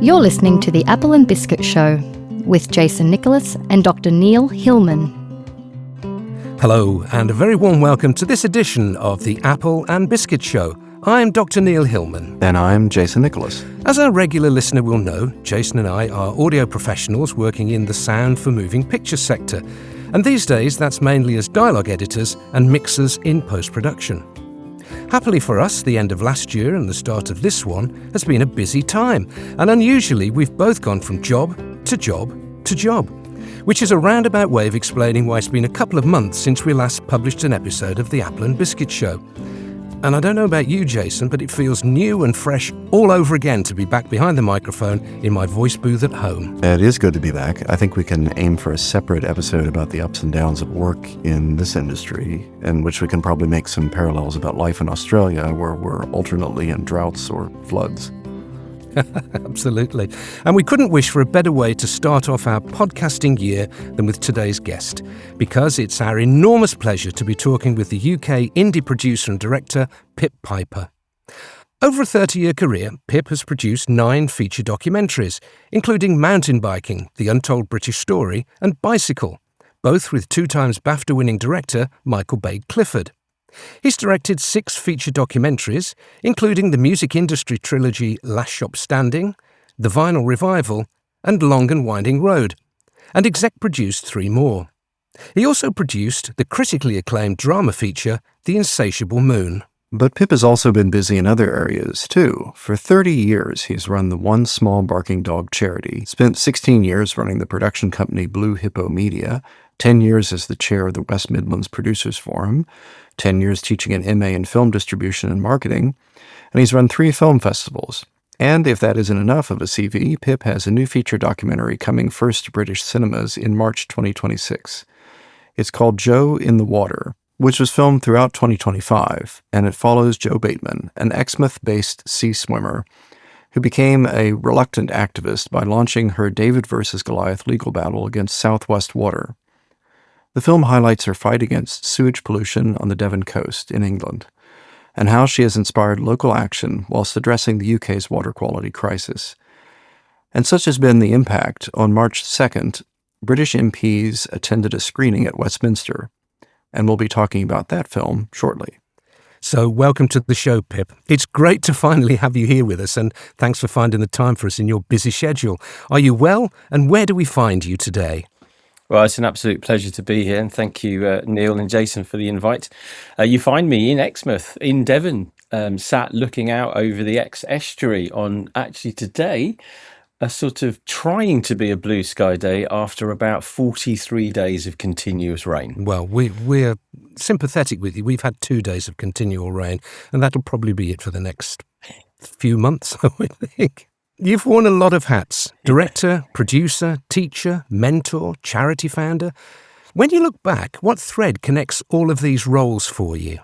You're listening to The Apple and Biscuit Show with Jason Nicholas and Dr. Neil Hillman. Hello, and a very warm welcome to this edition of The Apple and Biscuit Show. I'm Dr. Neil Hillman. And I'm Jason Nicholas. As our regular listener will know, Jason and I are audio professionals working in the sound for moving picture sector. And these days, that's mainly as dialogue editors and mixers in post-production. Happily for us, the end of last year and the start of this one has been a busy time. And unusually, we've both gone from job to job to job, which is a roundabout way of explaining why it's been a couple of months since we last published an episode of The Apple and Biscuit Show. And I don't know about you, Jason, but it feels new and fresh all over again to be back behind the microphone in my voice booth at home. It is good to be back. I think we can aim for a separate episode about the ups and downs of work in this industry, in which we can probably make some parallels about life in Australia, where we're alternately in droughts or floods. Absolutely. And we couldn't wish for a better way to start off our podcasting year than with today's guest, because it's our enormous pleasure to be talking with the UK indie producer and director, Pip Piper. Over a 30-year career, Pip has produced 9 feature documentaries, including Mountain Biking, The Untold British Story, and Bicycle, both with 2-times BAFTA-winning director Michael Baig-Clifford. He's directed 6 feature documentaries, including the music industry trilogy Last Shop Standing, The Vinyl Revival, and Long and Winding Road, and exec produced 3 more. He also produced the critically acclaimed drama feature The Insatiable Moon. But Pip has also been busy in other areas, too. For 30 years, he's run the One Small Barking Dog charity, spent 16 years running the production company Blue Hippo Media, 10 years as the chair of the West Midlands Producers Forum, 10 years teaching an MA in film distribution and marketing, and he's run 3 film festivals. And if that isn't enough of a CV, Pip has a new feature documentary coming first to British cinemas in March 2026. It's called Joe in the Water, which was filmed throughout 2025, and it follows Jo Bateman, an Exmouth-based sea swimmer who became a reluctant activist by launching her David versus Goliath legal battle against Southwest Water. The film highlights her fight against sewage pollution on the Devon coast in England, and how she has inspired local action whilst addressing the UK's water quality crisis. And such has been the impact. On March 2nd, British MPs attended a screening at Westminster, and we'll be talking about that film shortly. So welcome to the show, Pip. It's great to finally have you here with us, and thanks for finding the time for us in your busy schedule. Are you well, and where do we find you today? Well, it's an absolute pleasure to be here, and thank you, Neil and Jason, for the invite. You find me in Exmouth, in Devon, sat looking out over the estuary on, actually today, a sort of trying to be a blue sky day after about 43 days of continuous rain. Well, we're sympathetic with you. We've had 2 days of continual rain, and that'll probably be it for the next few months, I would think. You've worn a lot of hats: director, producer, teacher, mentor, charity founder. When you look back, what thread connects all of these roles for you?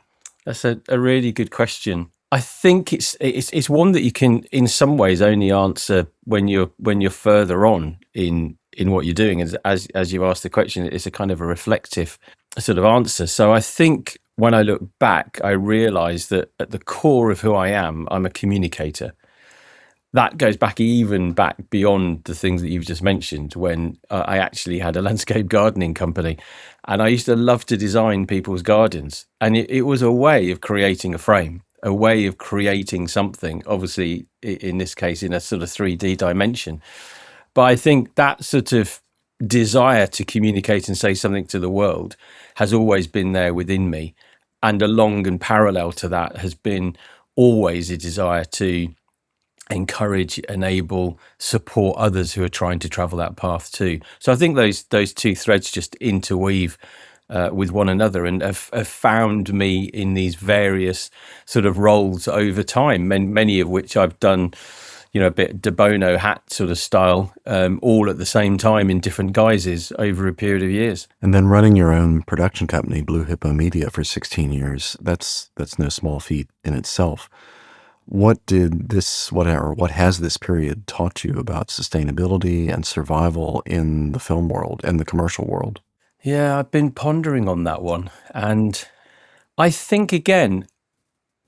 That's a really good question. I think it's one that you can, in some ways, only answer when you're further on in what you're doing. As you've asked the question, it's a kind of a reflective sort of answer. So I think when I look back, I realise that at the core of who I am, I'm a communicator. That goes back beyond the things that you've just mentioned, when I actually had a landscape gardening company, and I used to love to design people's gardens. And it was a way of creating a frame, a way of creating something, obviously, in this case, in a sort of 3D dimension. But I think that sort of desire to communicate and say something to the world has always been there within me. And along and parallel to that has been always a desire to encourage, enable, support others who are trying to travel that path too. So I think those 2 threads just interweave with one another, and have found me in these various sort of roles over time, many of which I've done, a bit de Bono hat sort of style, all at the same time in different guises over a period of years. And then running your own production company, Blue Hippo Media, for 16 years, that's no small feat in itself. What has this period taught you about sustainability and survival in the film world and the commercial world? Yeah, I've been pondering on that one. And I think, again,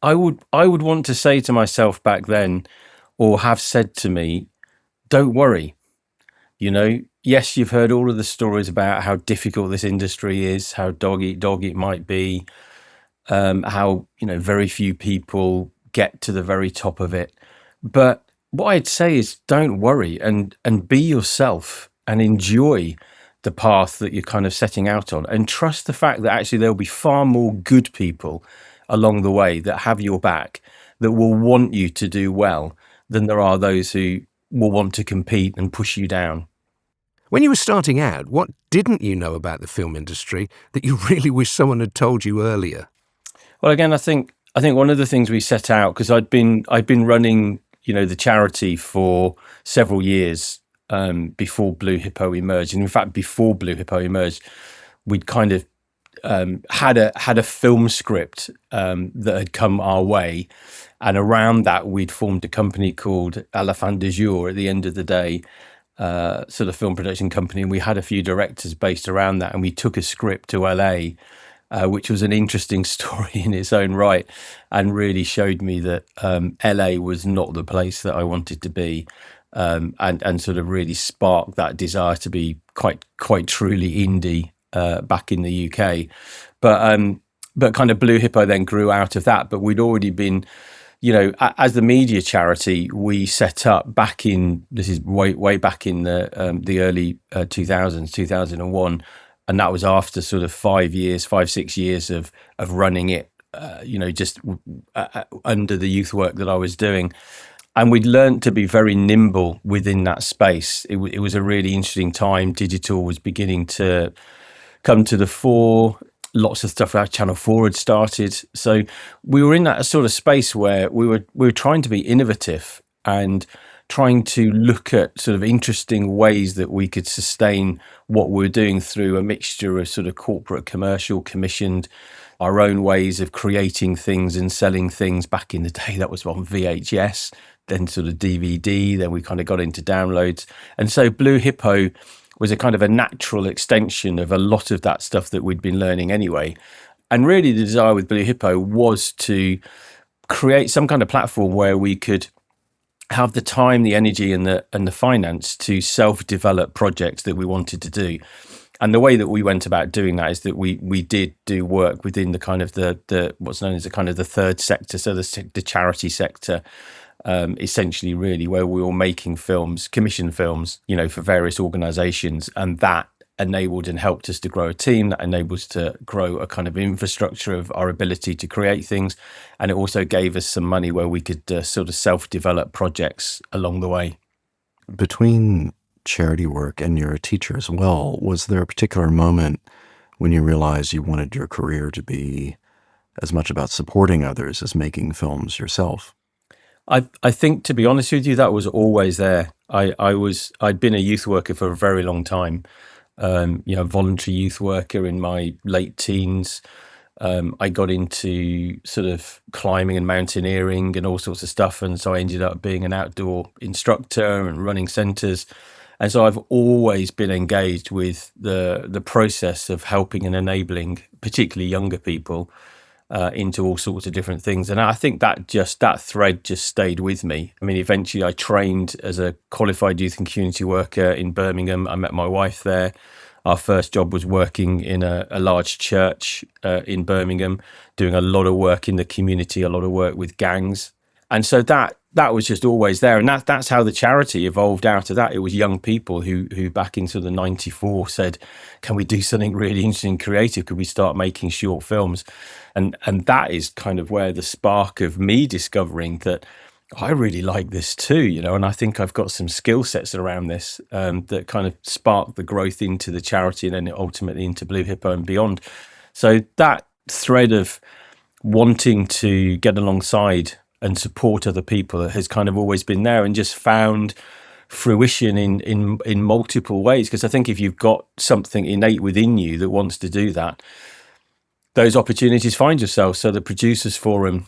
I would want to say to myself back then, or have said to me, don't worry. Yes, you've heard all of the stories about how difficult this industry is, how dog eat dog it might be, how very few people get to the very top of it. But what I'd say is, don't worry, and be yourself and enjoy the path that you're kind of setting out on, and trust the fact that actually there'll be far more good people along the way that have your back, that will want you to do well, than there are those who will want to compete and push you down. When you were starting out, what didn't you know about the film industry that you really wish someone had told you earlier? Well, again, I think one of the things we set out, because I'd been running the charity for several years before Blue Hippo emerged, and in fact before Blue Hippo emerged, we'd kind of had a film script that had come our way, and around that we'd formed a company called À la fin du jour, at the end of the day, sort of film production company, and we had a few directors based around that, and we took a script to LA, which was an interesting story in its own right, and really showed me that LA was not the place that I wanted to be, and sort of really sparked that desire to be quite truly indie back in the UK. But kind of Blue Hippo then grew out of that. But we'd already been, as the media charity, we set up back in, this is way back in the early 2000s, 2001. And that was after sort of 5-6 years of running it, just under the youth work that I was doing. And we'd learned to be very nimble within that space. It was a really interesting time. Digital was beginning to come to the fore. Lots of stuff like Channel 4 had started. So we were in that sort of space where we were trying to be innovative and trying to look at sort of interesting ways that we could sustain what we're doing through a mixture of sort of corporate, commercial, commissioned, our own ways of creating things and selling things. Back in the day, that was on VHS, then sort of DVD, then we kind of got into downloads. And so Blue Hippo was a kind of a natural extension of a lot of that stuff that we'd been learning anyway. And really the desire with Blue Hippo was to create some kind of platform where we could have the time, the energy and the finance to self-develop projects that we wanted to do. And the way that we went about doing that is that we did do work within the kind of the what's known as the kind of the third sector, so the charity sector, essentially, really, where we were making films, commission films, for various organisations, and that enabled and helped us to grow a team, that enabled us to grow a kind of infrastructure of our ability to create things, and it also gave us some money where we could sort of self-develop projects along the way. Between charity work and you're a teacher as well, was there a particular moment when you realized you wanted your career to be as much about supporting others as making films yourself? I think, to be honest with you, that was always there. I'd been a youth worker for a very long time, voluntary youth worker in my late teens. I got into sort of climbing and mountaineering and all sorts of stuff, and so I ended up being an outdoor instructor and running centres. And so I've always been engaged with the process of helping and enabling, particularly younger people, into all sorts of different things. And I think that thread just stayed with me. I mean, eventually I trained as a qualified youth and community worker in Birmingham. I met my wife there. Our first job was working in a large church in Birmingham, doing a lot of work in the community, a lot of work with gangs. And so that was just always there. And that's how the charity evolved out of that. It was young people who back in sort of 94 said, can we do something really interesting and creative? Could we start making short films? And that is kind of where the spark of me discovering that I really like this too, and I think I've got some skill sets around this that kind of sparked the growth into the charity and then ultimately into Blue Hippo and beyond. So that thread of wanting to get alongside and support other people has kind of always been there and just found fruition in multiple ways. Because I think if you've got something innate within you that wants to do that, those opportunities find yourself. So the Producers Forum,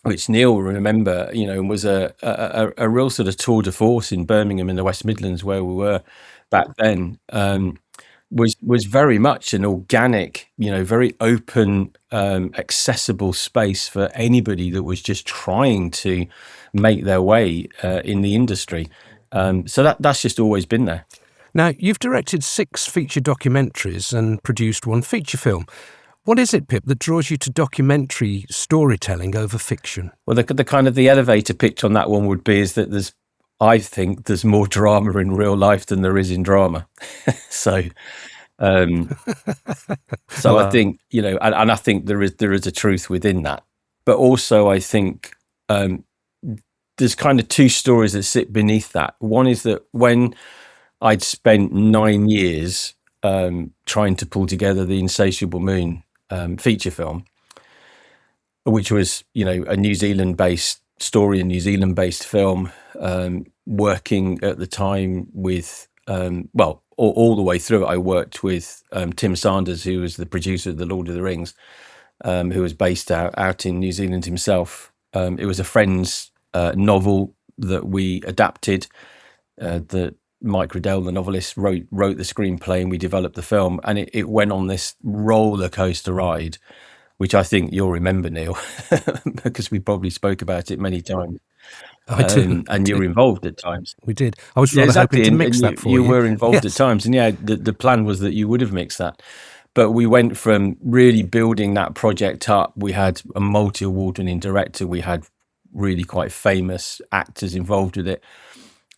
which Neil will remember, was a real sort of tour de force in Birmingham in the West Midlands where we were back then, was very much an organic, very open, accessible space for anybody that was just trying to make their way in the industry. So that's just always been there. Now, you've directed 6 feature documentaries and produced 1 feature film. What is it, Pip, that draws you to documentary storytelling over fiction? Well, the kind of the elevator pitch on that one would be is that I think there's more drama in real life than there is in drama. So I think, you know, and I think there is a truth within that. But also I think there's kind of 2 stories that sit beneath that. One is that when I'd spent 9 years trying to pull together the Insatiable Moon feature film, which was, you know, a New Zealand-based story, a New Zealand-based film, working at the time with, all the way through it, I worked with Tim Sanders, who was the producer of The Lord of the Rings, who was based out in New Zealand himself. It was a friend's novel that we adapted, that Mike Riddell, the novelist, wrote the screenplay, and we developed the film, and it went on this roller coaster ride, which I think you'll remember, Neil, because we probably spoke about it many times. I do. And you were involved at times. We did. I was rather hoping to mix that for you. You were involved at times, and the plan was that you would have mixed that. But we went from really building that project up. We had a multi-award-winning director. We had really quite famous actors involved with it,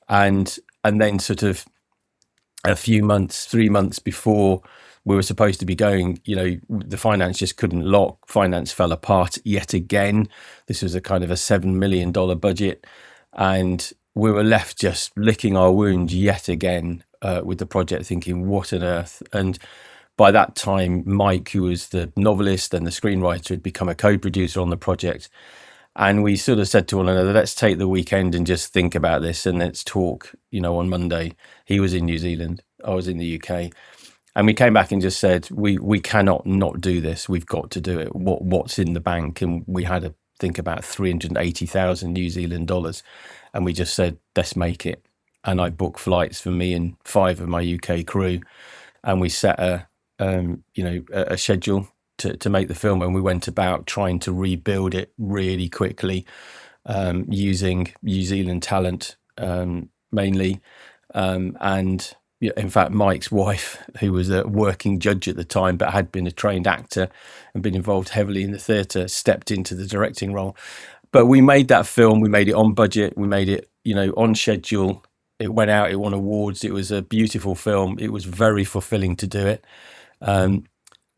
and then sort of a few months, 3 months before we were supposed to be going, you know, the finance just couldn't lock. Finance fell apart yet again. This was a kind of a $7 million budget, and we were left just licking our wounds yet again with the project, thinking, what on earth? And by that time, Mike, who was the novelist and the screenwriter, had become a co-producer on the project. And we sort of said to one another, let's take the weekend and just think about this, and let's talk, you know, on Monday. He was in New Zealand, I was in the UK. And we came back and just said, we cannot not do this. We've got to do it. What's in the bank? And we had to think about 380,000 New Zealand dollars. And we just said, let's make it. And I booked flights for me and 5 of my UK crew. And we set a schedule to make the film. And we went about trying to rebuild it really quickly, using New Zealand talent mainly. And in fact, Mike's wife, who was a working judge at the time, but had been a trained actor and been involved heavily in the theatre, stepped into the directing role. But we made that film. We made it on budget. We made it, you know, on schedule. It went out. It won awards. It was a beautiful film. It was very fulfilling to do it.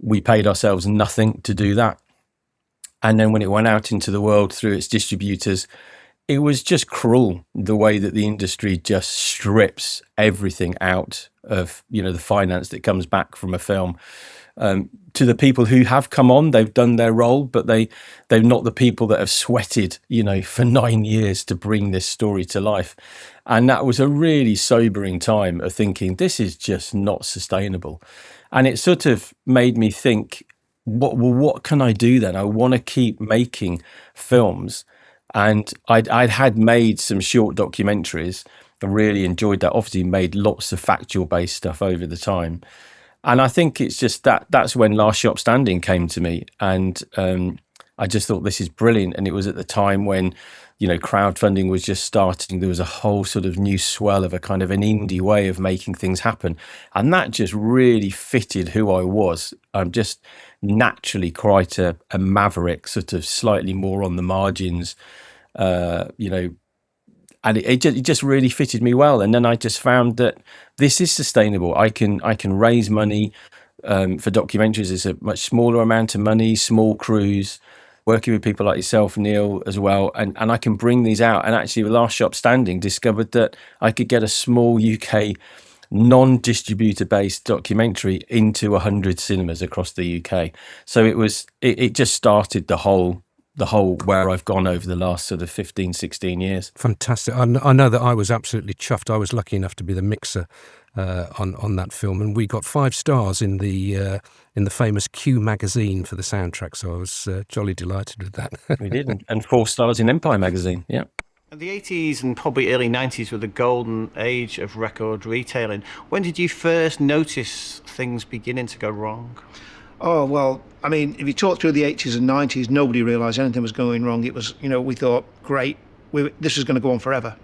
We paid ourselves nothing to do that. And then when it went out into the world through its distributors, it was just cruel the way that the industry just strips everything out of, you know, the finance that comes back from a film. To the people who have come on, they've done their role, but they're not the people that have sweated, you know, for 9 years to bring this story to life. And that was a really sobering time of thinking, this is just not sustainable. And it sort of made me think, what can I do then? I want to keep making films. And I'd had made some short documentaries. I really enjoyed that. Obviously made lots of factual based stuff over the time. And I think it's just that's when Last Shop Standing came to me. And I just thought, this is brilliant. And it was at the time when, you know, crowdfunding was just starting. There was a whole sort of new swell of a kind of an indie way of making things happen. And that just really fitted who I was. I'm just naturally quite a maverick, sort of slightly more on the margins, you know, and it just really fitted me well. And then I just found that this is sustainable. I can raise money for documentaries. It's a much smaller amount of money, small crews, working with people like yourself, Neil, as well. And I can bring these out. And actually, with Last Shop Standing, discovered that I could get a small UK non-distributor based documentary into 100 cinemas across the UK. So it just started the whole where I've gone over the last sort of 15, 16 years. Fantastic. I know that I was absolutely chuffed. I was lucky enough to be the mixer on that film, and we got 5 stars in the famous Q magazine for the soundtrack. So I was jolly delighted with that. We did, and 4 stars in Empire magazine. Yeah. The 80s and probably early 90s were the golden age of record retailing. When did you first notice things beginning to go wrong? Oh, well, I mean, if you talk through the 80s and 90s, nobody realised anything was going wrong. It was, you know, we thought, great, this is going to go on forever.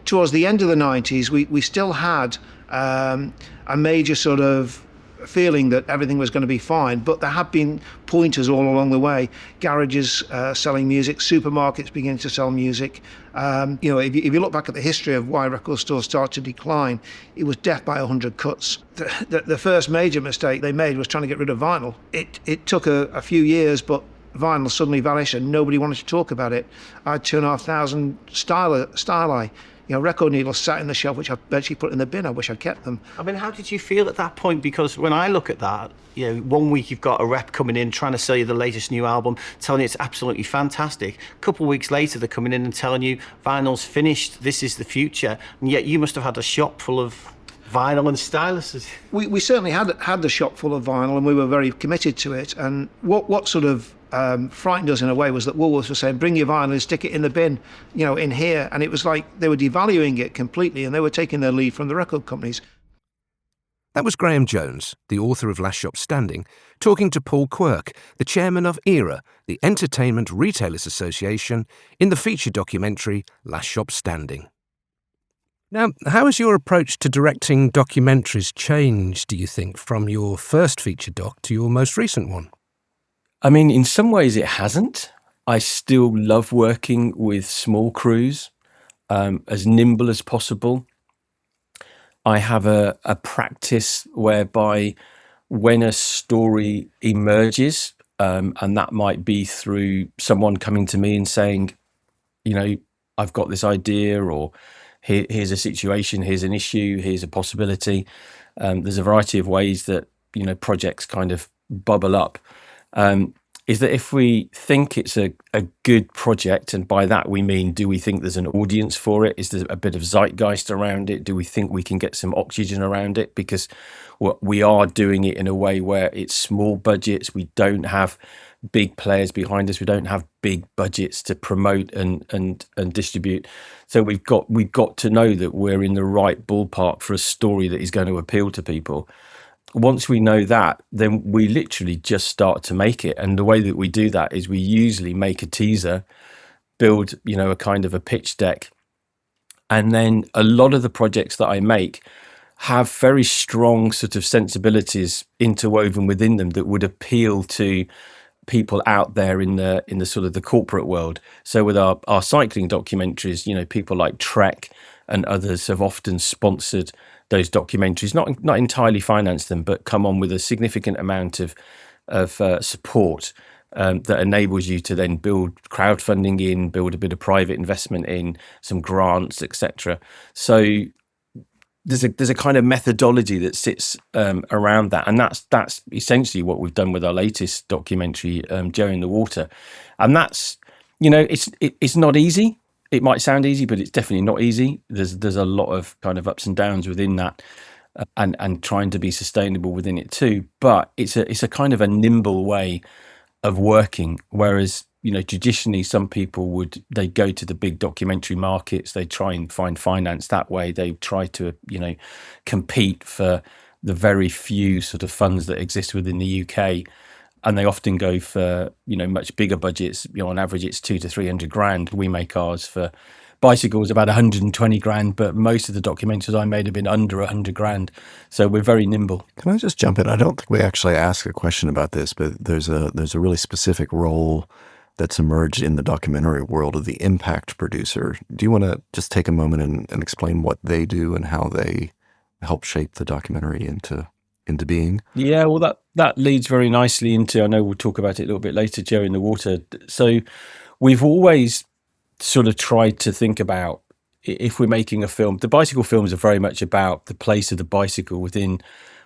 towards the end of the 90s, we still had a major sort of feeling that everything was going to be fine, but there have been pointers all along the way. Garages selling music, supermarkets beginning to sell music. If you look back at the history of why record stores started to decline, it was death by 100 cuts. The first major mistake they made was trying to get rid of vinyl. It took a few years, but vinyl suddenly vanished and nobody wanted to talk about it. I had 2,500 styli. Record needles sat in the shelf, which I eventually put in the bin. I wish I'd kept them. I mean, how did you feel at that point? Because when I look at that, 1 week you've got a rep coming in trying to sell you the latest new album, telling you it's absolutely fantastic. A couple of weeks later, they're coming in and telling you vinyl's finished, this is the future. And yet you must have had a shop full of vinyl and styluses. We certainly had the shop full of vinyl, and we were very committed to it. And what sort of frightened us in a way was that Woolworths were saying, bring your vinyl and stick it in the bin, in here. And it was like they were devaluing it completely, and they were taking their lead from the record companies. That was Graham Jones, the author of Last Shop Standing, talking to Paul Quirk, the chairman of ERA, the Entertainment Retailers Association, in the feature documentary Last Shop Standing. Now, how has your approach to directing documentaries changed, do you think, from your first feature doc to your most recent one? I mean, in some ways it hasn't. I still love working with small crews, as nimble as possible. I have a practice whereby when a story emerges, and that might be through someone coming to me and saying, I've got this idea, or here's a situation, here's an issue, here's a possibility. There's a variety of ways that, projects kind of bubble up. Is that if we think it's a good project, and by that we mean, do we think there's an audience for it? Is there a bit of zeitgeist around it? Do we think we can get some oxygen around it? Because we are doing it in a way where it's small budgets. We don't have big players behind us. We don't have big budgets to promote and distribute. So we've got to know that we're in the right ballpark for a story that is going to appeal to people. Once we know that, then we literally just start to make it. And the way that we do that is we usually make a teaser, build, a kind of a pitch deck. And then a lot of the projects that I make have very strong sort of sensibilities interwoven within them that would appeal to people out there in the sort of the corporate world. So with our cycling documentaries, people like Trek and others have often sponsored those documentaries, not entirely financed them, but come on with a significant amount of support that enables you to then build crowdfunding in, build a bit of private investment in, some grants, etc. So there's a kind of methodology that sits around that, and that's essentially what we've done with our latest documentary, Joe in the Water, and that's it's not easy. It might sound easy, but it's definitely not easy. There's a lot of kind of ups and downs within that, and trying to be sustainable within it too. But it's a kind of a nimble way of working. Whereas traditionally, some people they go to the big documentary markets. They try and find finance that way. They try to compete for the very few sort of funds that exist within the UK. And they often go for, much bigger budgets. On average, it's 200 to 300 grand. We make ours for bicycles about 120 grand, but most of the documentaries I made have been under 100 grand. So we're very nimble. Can I just jump in? I don't think we actually asked a question about this, but there's a really specific role that's emerged in the documentary world of the impact producer. Do you want to just take a moment and explain what they do and how they help shape the documentary into being? Yeah, well, that leads very nicely into, I know we'll talk about it a little bit later, Joe in the Water. So we've always sort of tried to think about, if we're making a film, the bicycle films are very much about the place of the bicycle within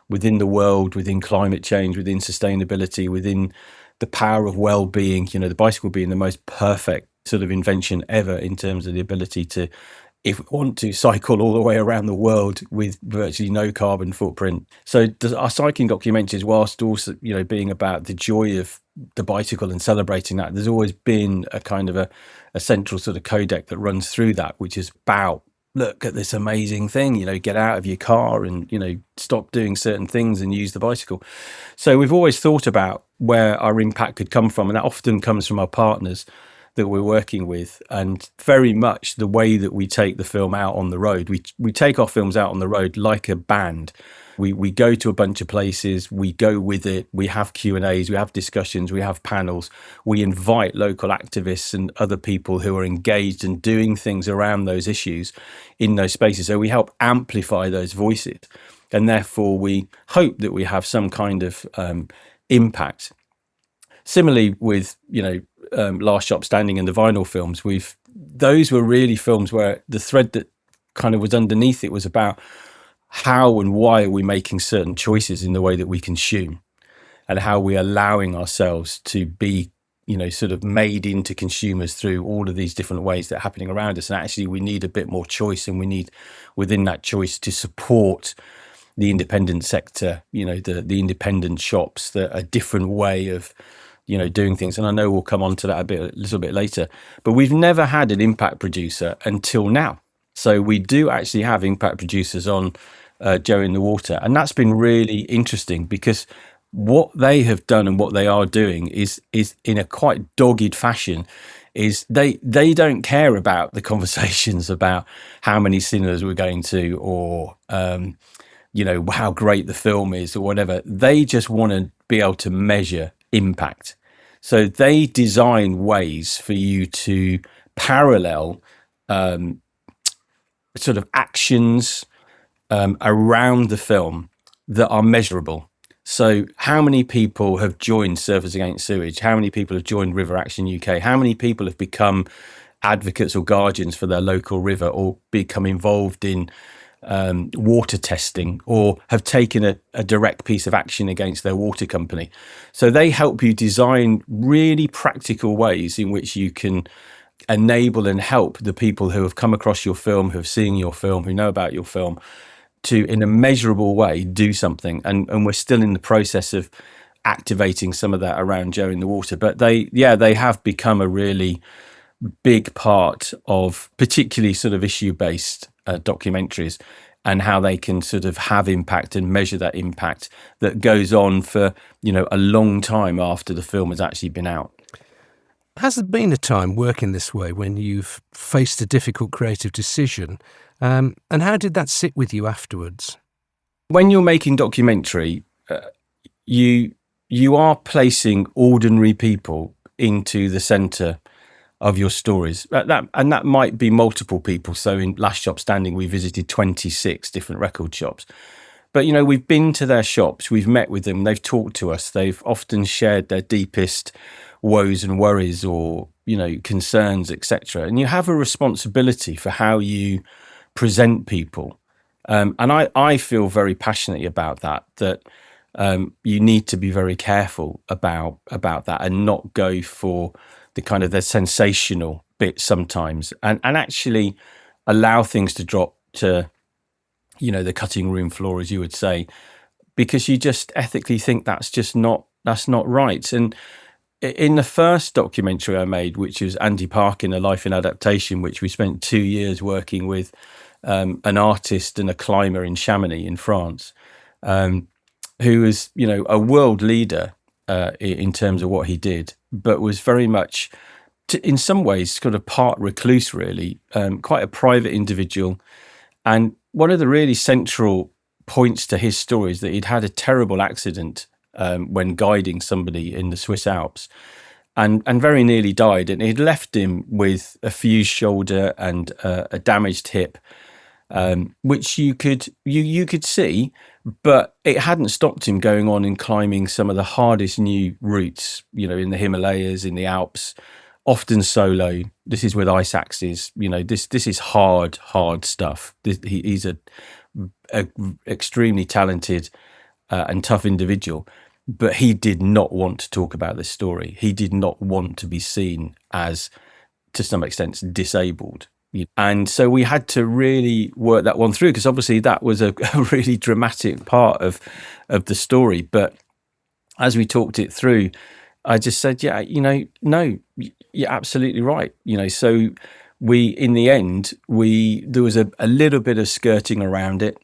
the world, within climate change, within sustainability, within the power of well-being, the bicycle being the most perfect sort of invention ever in terms of the ability to, if we want to, cycle all the way around the world with virtually no carbon footprint. So our cycling documentaries, whilst also, being about the joy of the bicycle and celebrating that, there's always been a kind of a central sort of codec that runs through that, which is about, look at this amazing thing, get out of your car and, stop doing certain things and use the bicycle. So we've always thought about where our impact could come from, and that often comes from our partners. that we're working with, and very much the way that we take the film out on the road. We take our films out on the road like a band. We go to a bunch of places, we go with it, we have Q&As, we have discussions, we have panels, we invite local activists and other people who are engaged and doing things around those issues in those spaces. So we help amplify those voices, and therefore we hope that we have some kind of impact. Similarly with, Last Shop Standing and the vinyl films, those were really films where the thread that kind of was underneath it was about how and why are we making certain choices in the way that we consume, and how we're allowing ourselves to be, sort of made into consumers through all of these different ways that are happening around us. And actually we need a bit more choice, and we need within that choice to support the independent sector, the independent shops, a different way of, doing things. And I know we'll come on to that a little bit later, but we've never had an impact producer until now. So we do actually have impact producers on Joe in the Water, and that's been really interesting, because what they have done and what they are doing is in a quite dogged fashion, is they don't care about the conversations about how many cinemas we're going to, or how great the film is or whatever. They just want to be able to measure impact. So they design ways for you to parallel sort of actions around the film that are measurable. So how many people have joined Surfers Against Sewage? How many people have joined River Action UK? How many people have become advocates or guardians for their local river, or become involved in water testing, or have taken a direct piece of action against their water company? So they help you design really practical ways in which you can enable and help the people who have come across your film, who have seen your film, who know about your film, to, in a measurable way, do something. And we're still in the process of activating some of that around Joe in the Water. But they have become a really big part of particularly sort of issue-based documentaries, and how they can sort of have impact and measure that impact that goes on for, a long time after the film has actually been out. Has there been a time working this way when you've faced a difficult creative decision? And how did that sit with you afterwards? When you're making documentary, you are placing ordinary people into the centre of your stories. That might be multiple people. So in Last Shop Standing, we visited 26 different record shops. But, we've been to their shops, we've met with them, they've talked to us, they've often shared their deepest woes and worries, or, concerns, etc. And you have a responsibility for how you present people. And I feel very passionately about that you need to be very careful about that, and not go for the kind of the sensational bit sometimes, and actually allow things to drop to, the cutting room floor, as you would say, because you just ethically think that's not right. And in the first documentary I made, which was Andy Parkin, A Life in Adaptation, which we spent 2 years working with an artist and a climber in Chamonix in France, who was, a world leader in terms of what he did, but was very much, in some ways, kind of part recluse, really, quite a private individual. And one of the really central points to his story is that he'd had a terrible accident when guiding somebody in the Swiss Alps, and very nearly died. And it left him with a fused shoulder and a damaged hip, which you could see, but it hadn't stopped him going on and climbing some of the hardest new routes, in the Himalayas, in the Alps, often solo. This is with ice axes. This is hard stuff. He's a extremely talented and tough individual, but he did not want to talk about this story. He did not want to be seen as, to some extent, disabled. And so we had to really work that one through, because obviously that was a really dramatic part of the story. But as we talked it through, I just said, no, you're absolutely right. So we, in the end, there was a little bit of skirting around it.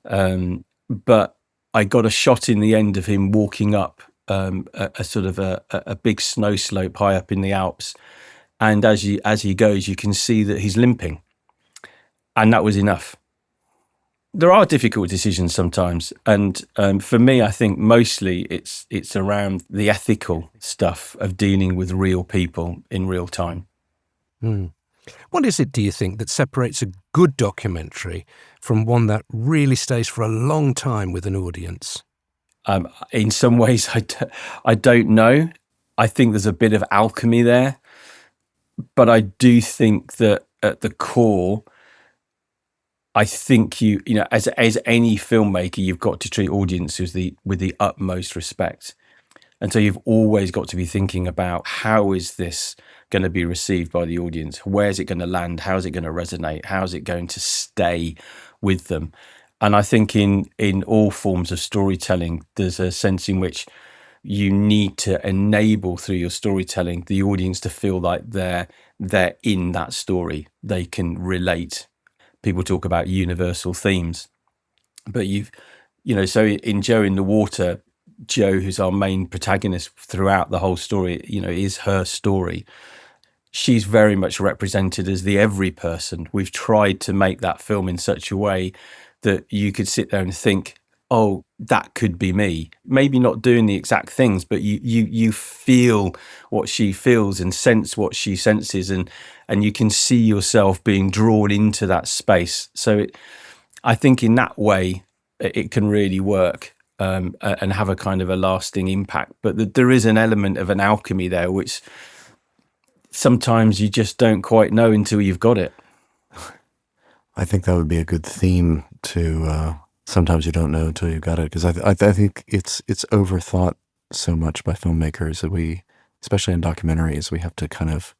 But I got a shot in the end of him walking up a sort of a big snow slope high up in the Alps. And as he goes, you can see that he's limping. And that was enough. There are difficult decisions sometimes. And for me, I think mostly it's around the ethical stuff of dealing with real people in real time. What is it, do you think, that separates a good documentary from one that really stays for a long time with an audience? In some ways, I don't know. I think there's a bit of alchemy there. But I do think that at the core, I think you know, as any filmmaker, you've got to treat audiences with the utmost respect. And so you've always got to be thinking about, how is this going to be received by the audience? Where's it going to land? How's it going to resonate? How's it going to stay with them? And I think in all forms of storytelling, there's a sense in which you need to enable through your storytelling the audience to feel like they're in that story. They can relate. People talk about universal themes, but so in Joe in the Water, Joe, who's our main protagonist throughout the whole story, is her story. She's very much represented as the every person. We've tried to make that film in such a way that you could sit there and think, oh, that could be me. Maybe not doing the exact things, but you feel what she feels and sense what she senses, and you can see yourself being drawn into that space. So I think in that way, it can really work and have a kind of a lasting impact. But there is an element of an alchemy there, which sometimes you just don't quite know until you've got it. I think that would be a good theme to... Sometimes you don't know until you've got it, because I think it's overthought so much by filmmakers that we, especially in documentaries, we have to kind of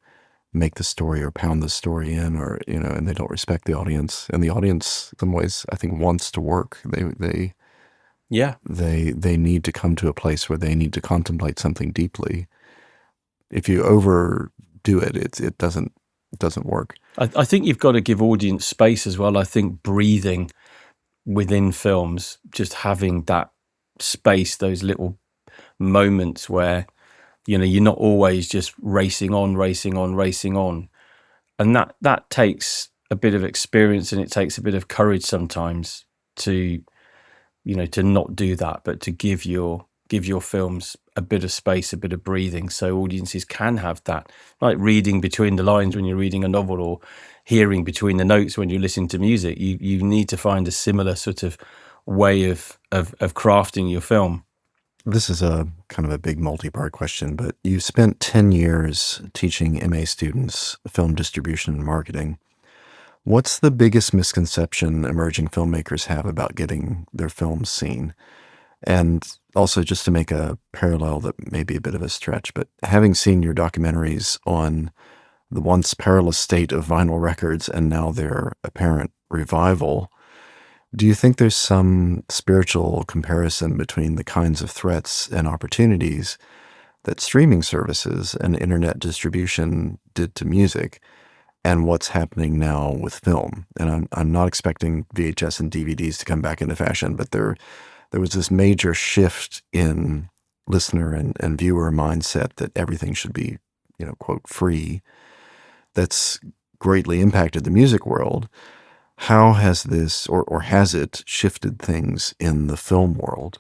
make the story or pound the story in, or and they don't respect the audience. And the audience, in some ways, I think wants to work. They need to come to a place where they need to contemplate something deeply. If you overdo it, it doesn't work. I think you've got to give audience space as well. I think breathing within films, just having that space, those little moments where you're not always just racing on, and that takes a bit of experience, and it takes a bit of courage sometimes to not do that, but to give your films a bit of space, a bit of breathing, so audiences can have that, like reading between the lines when you're reading a novel, or hearing between the notes when you're listening to music. You need to find a similar sort of way of crafting your film. This is a kind of a big multi-part question, but you spent 10 years teaching MA students film distribution and marketing. What's the biggest misconception emerging filmmakers have about getting their films seen? And also, just to make a parallel that may be a bit of a stretch, but having seen your documentaries on the once perilous state of vinyl records and now their apparent revival, do you think there's some spiritual comparison between the kinds of threats and opportunities that streaming services and internet distribution did to music and what's happening now with film? And I'm not expecting VHS and DVDs to come back into fashion, but there was this major shift in listener and viewer mindset that everything should be, quote, free. That's greatly impacted the music world. How has this, or has it shifted things in the film world?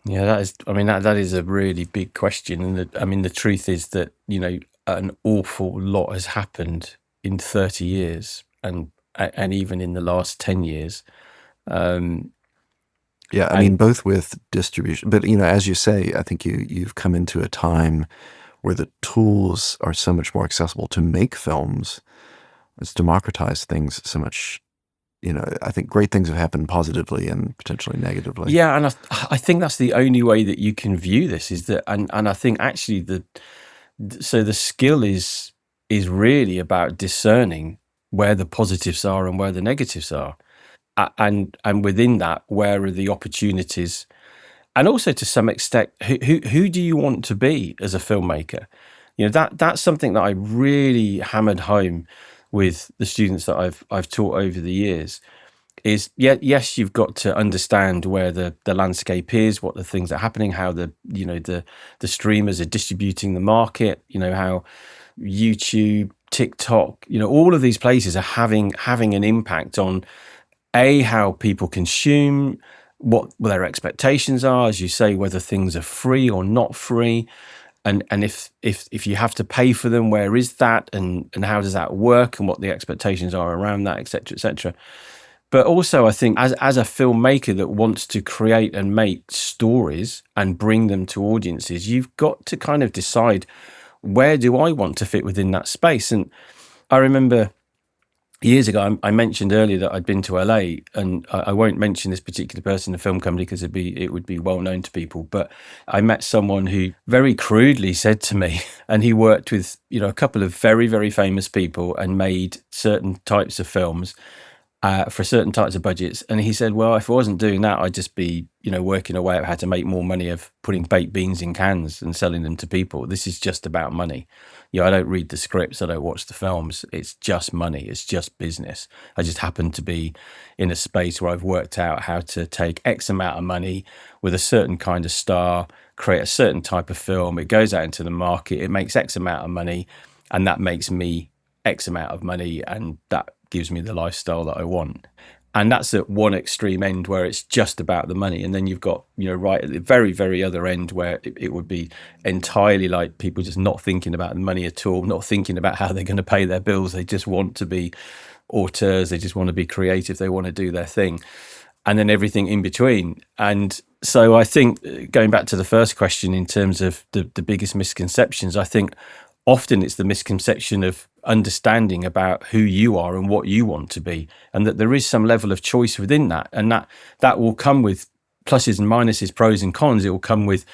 Yeah, that is a really big question. And the truth is that, an awful lot has happened in 30 years and even in the last 10 years. Both with distribution, but as you say, I think you've come into a time where the tools are so much more accessible to make films. It's democratized things so much. I think great things have happened positively and potentially negatively. Yeah, and I think that's the only way that you can view this, is that, and I think actually the skill is really about discerning where the positives are and where the negatives are. And within that, where are the opportunities? And also, to some extent, who do you want to be as a filmmaker? That's something that I really hammered home with the students that I've taught over the years. Is yes, you've got to understand where the landscape is, what the things are happening, how the streamers are distributing the market, how YouTube, TikTok, all of these places are having an impact on how people consume, what their expectations are, as you say, whether things are free or not free, and if you have to pay for them, where is that, and how does that work, and what the expectations are around that, etc., etc. But also, I think as a filmmaker that wants to create and make stories and bring them to audiences, you've got to kind of decide, where do I want to fit within that space? And I remember years ago, I mentioned earlier that I'd been to LA, and I won't mention this particular person in the film company because it would be well known to people. But I met someone who very crudely said to me, and he worked with a couple of very, very famous people and made certain types of films for certain types of budgets. And he said, well, if I wasn't doing that, I'd just be, working away at how to make more money of putting baked beans in cans and selling them to people. This is just about money. I don't read the scripts. I don't watch the films. It's just money. It's just business. I just happen to be in a space where I've worked out how to take X amount of money with a certain kind of star, create a certain type of film. It goes out into the market. It makes X amount of money, and that makes me X amount of money, and that gives me the lifestyle that I want. And that's at one extreme end where it's just about the money. And then you've got, right at the very, very other end where it would be entirely like people just not thinking about the money at all, not thinking about how they're going to pay their bills. They just want to be auteurs. They just want to be creative. They want to do their thing. And then everything in between. And so I think, going back to the first question in terms of the biggest misconceptions, I think often it's the misconception of understanding about who you are and what you want to be, and that there is some level of choice within that, and that will come with pluses and minuses, pros and cons. It will come with,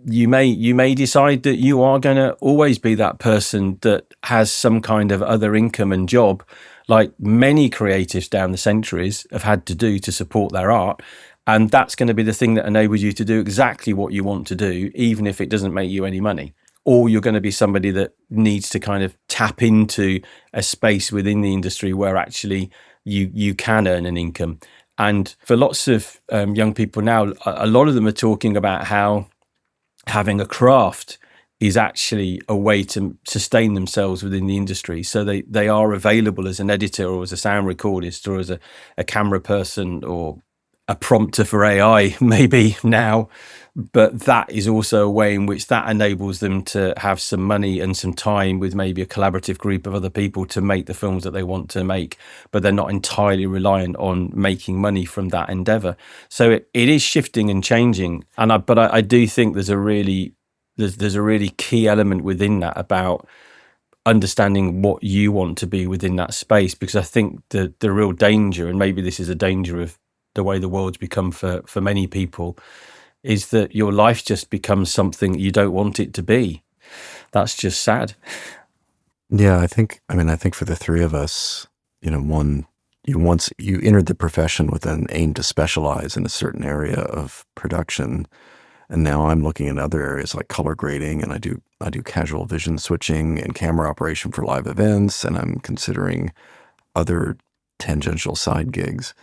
you may decide that you are going to always be that person that has some kind of other income and job, like many creatives down the centuries have had to do to support their art. And that's going to be the thing that enables you to do exactly what you want to do, even if it doesn't make you any money. Or you're going to be somebody that needs to kind of tap into a space within the industry where actually you can earn an income. And for lots of young people now, a lot of them are talking about how having a craft is actually a way to sustain themselves within the industry. So they are available as an editor or as a sound recordist or as a camera person or a prompter for AI maybe now. But that is also a way in which that enables them to have some money and some time with maybe a collaborative group of other people to make the films that they want to make, but they're not entirely reliant on making money from that endeavor. So it is shifting and changing. But I do think there's a really key element within that about understanding what you want to be within that space, because I think the real danger, and maybe this is a danger of the way the world's become for many people, is that your life just becomes something you don't want it to be. That's just sad. Yeah, I think for the three of us, you entered the profession with an aim to specialize in a certain area of production. And now I'm looking at other areas like color grading, and I do casual vision switching and camera operation for live events, and I'm considering other tangential side gigs.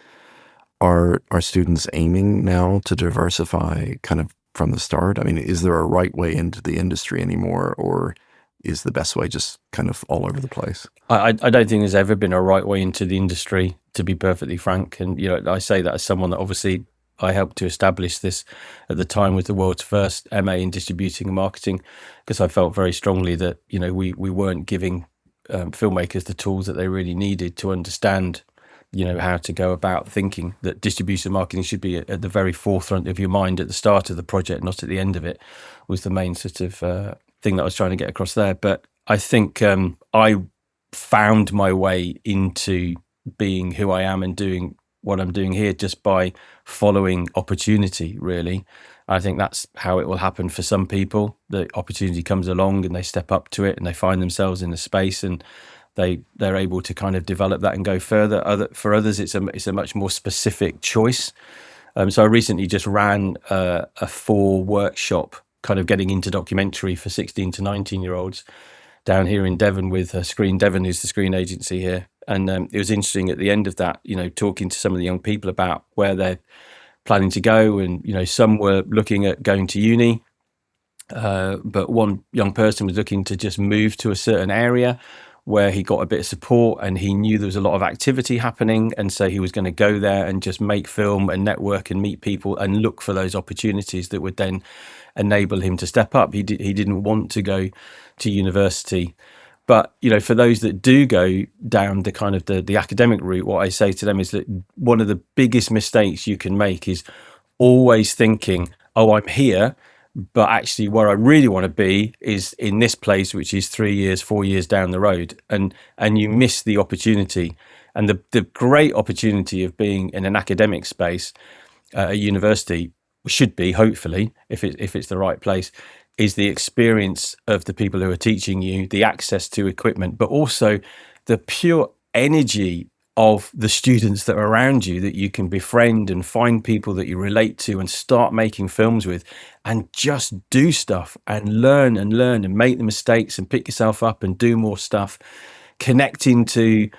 Are students aiming now to diversify kind of from the start? I mean, is there a right way into the industry anymore, or is the best way just kind of all over the place? I don't think there's ever been a right way into the industry, to be perfectly frank. And, I say that as someone that obviously I helped to establish this at the time with the world's first MA in distributing and marketing, because I felt very strongly that, we weren't giving filmmakers the tools that they really needed to understand how to go about thinking that distribution marketing should be at the very forefront of your mind at the start of the project, not at the end of it, was the main sort of thing that I was trying to get across there. But I think I found my way into being who I am and doing what I'm doing here just by following opportunity, really. I think that's how it will happen for some people. The opportunity comes along and they step up to it and they find themselves in a space and they're able to kind of develop that and go further. For others, it's a much more specific choice. So I recently just ran a 4 workshop kind of getting into documentary for 16 to 19-year-olds down here in Devon with Screen Devon, who's the screen agency here. And it was interesting at the end of that, talking to some of the young people about where they're planning to go. And, some were looking at going to uni. But one young person was looking to just move to a certain area where he got a bit of support, and he knew there was a lot of activity happening, and so he was going to go there and just make film and network and meet people and look for those opportunities that would then enable him to step up. He didn't want to go to university. But, you know, for those that do go down the kind of the academic route, what I say to them is that one of the biggest mistakes you can make is always thinking, oh, I'm here, but actually where I really want to be is in this place, which is 3 years, 4 years down the road. And you miss the opportunity. And the great opportunity of being in an academic space at a university should be, hopefully, if it's the right place, is the experience of the people who are teaching you, the access to equipment, but also the pure energy of the students that are around you, that you can befriend and find people that you relate to and start making films with, and just do stuff and learn and make the mistakes and pick yourself up and do more stuff, connecting to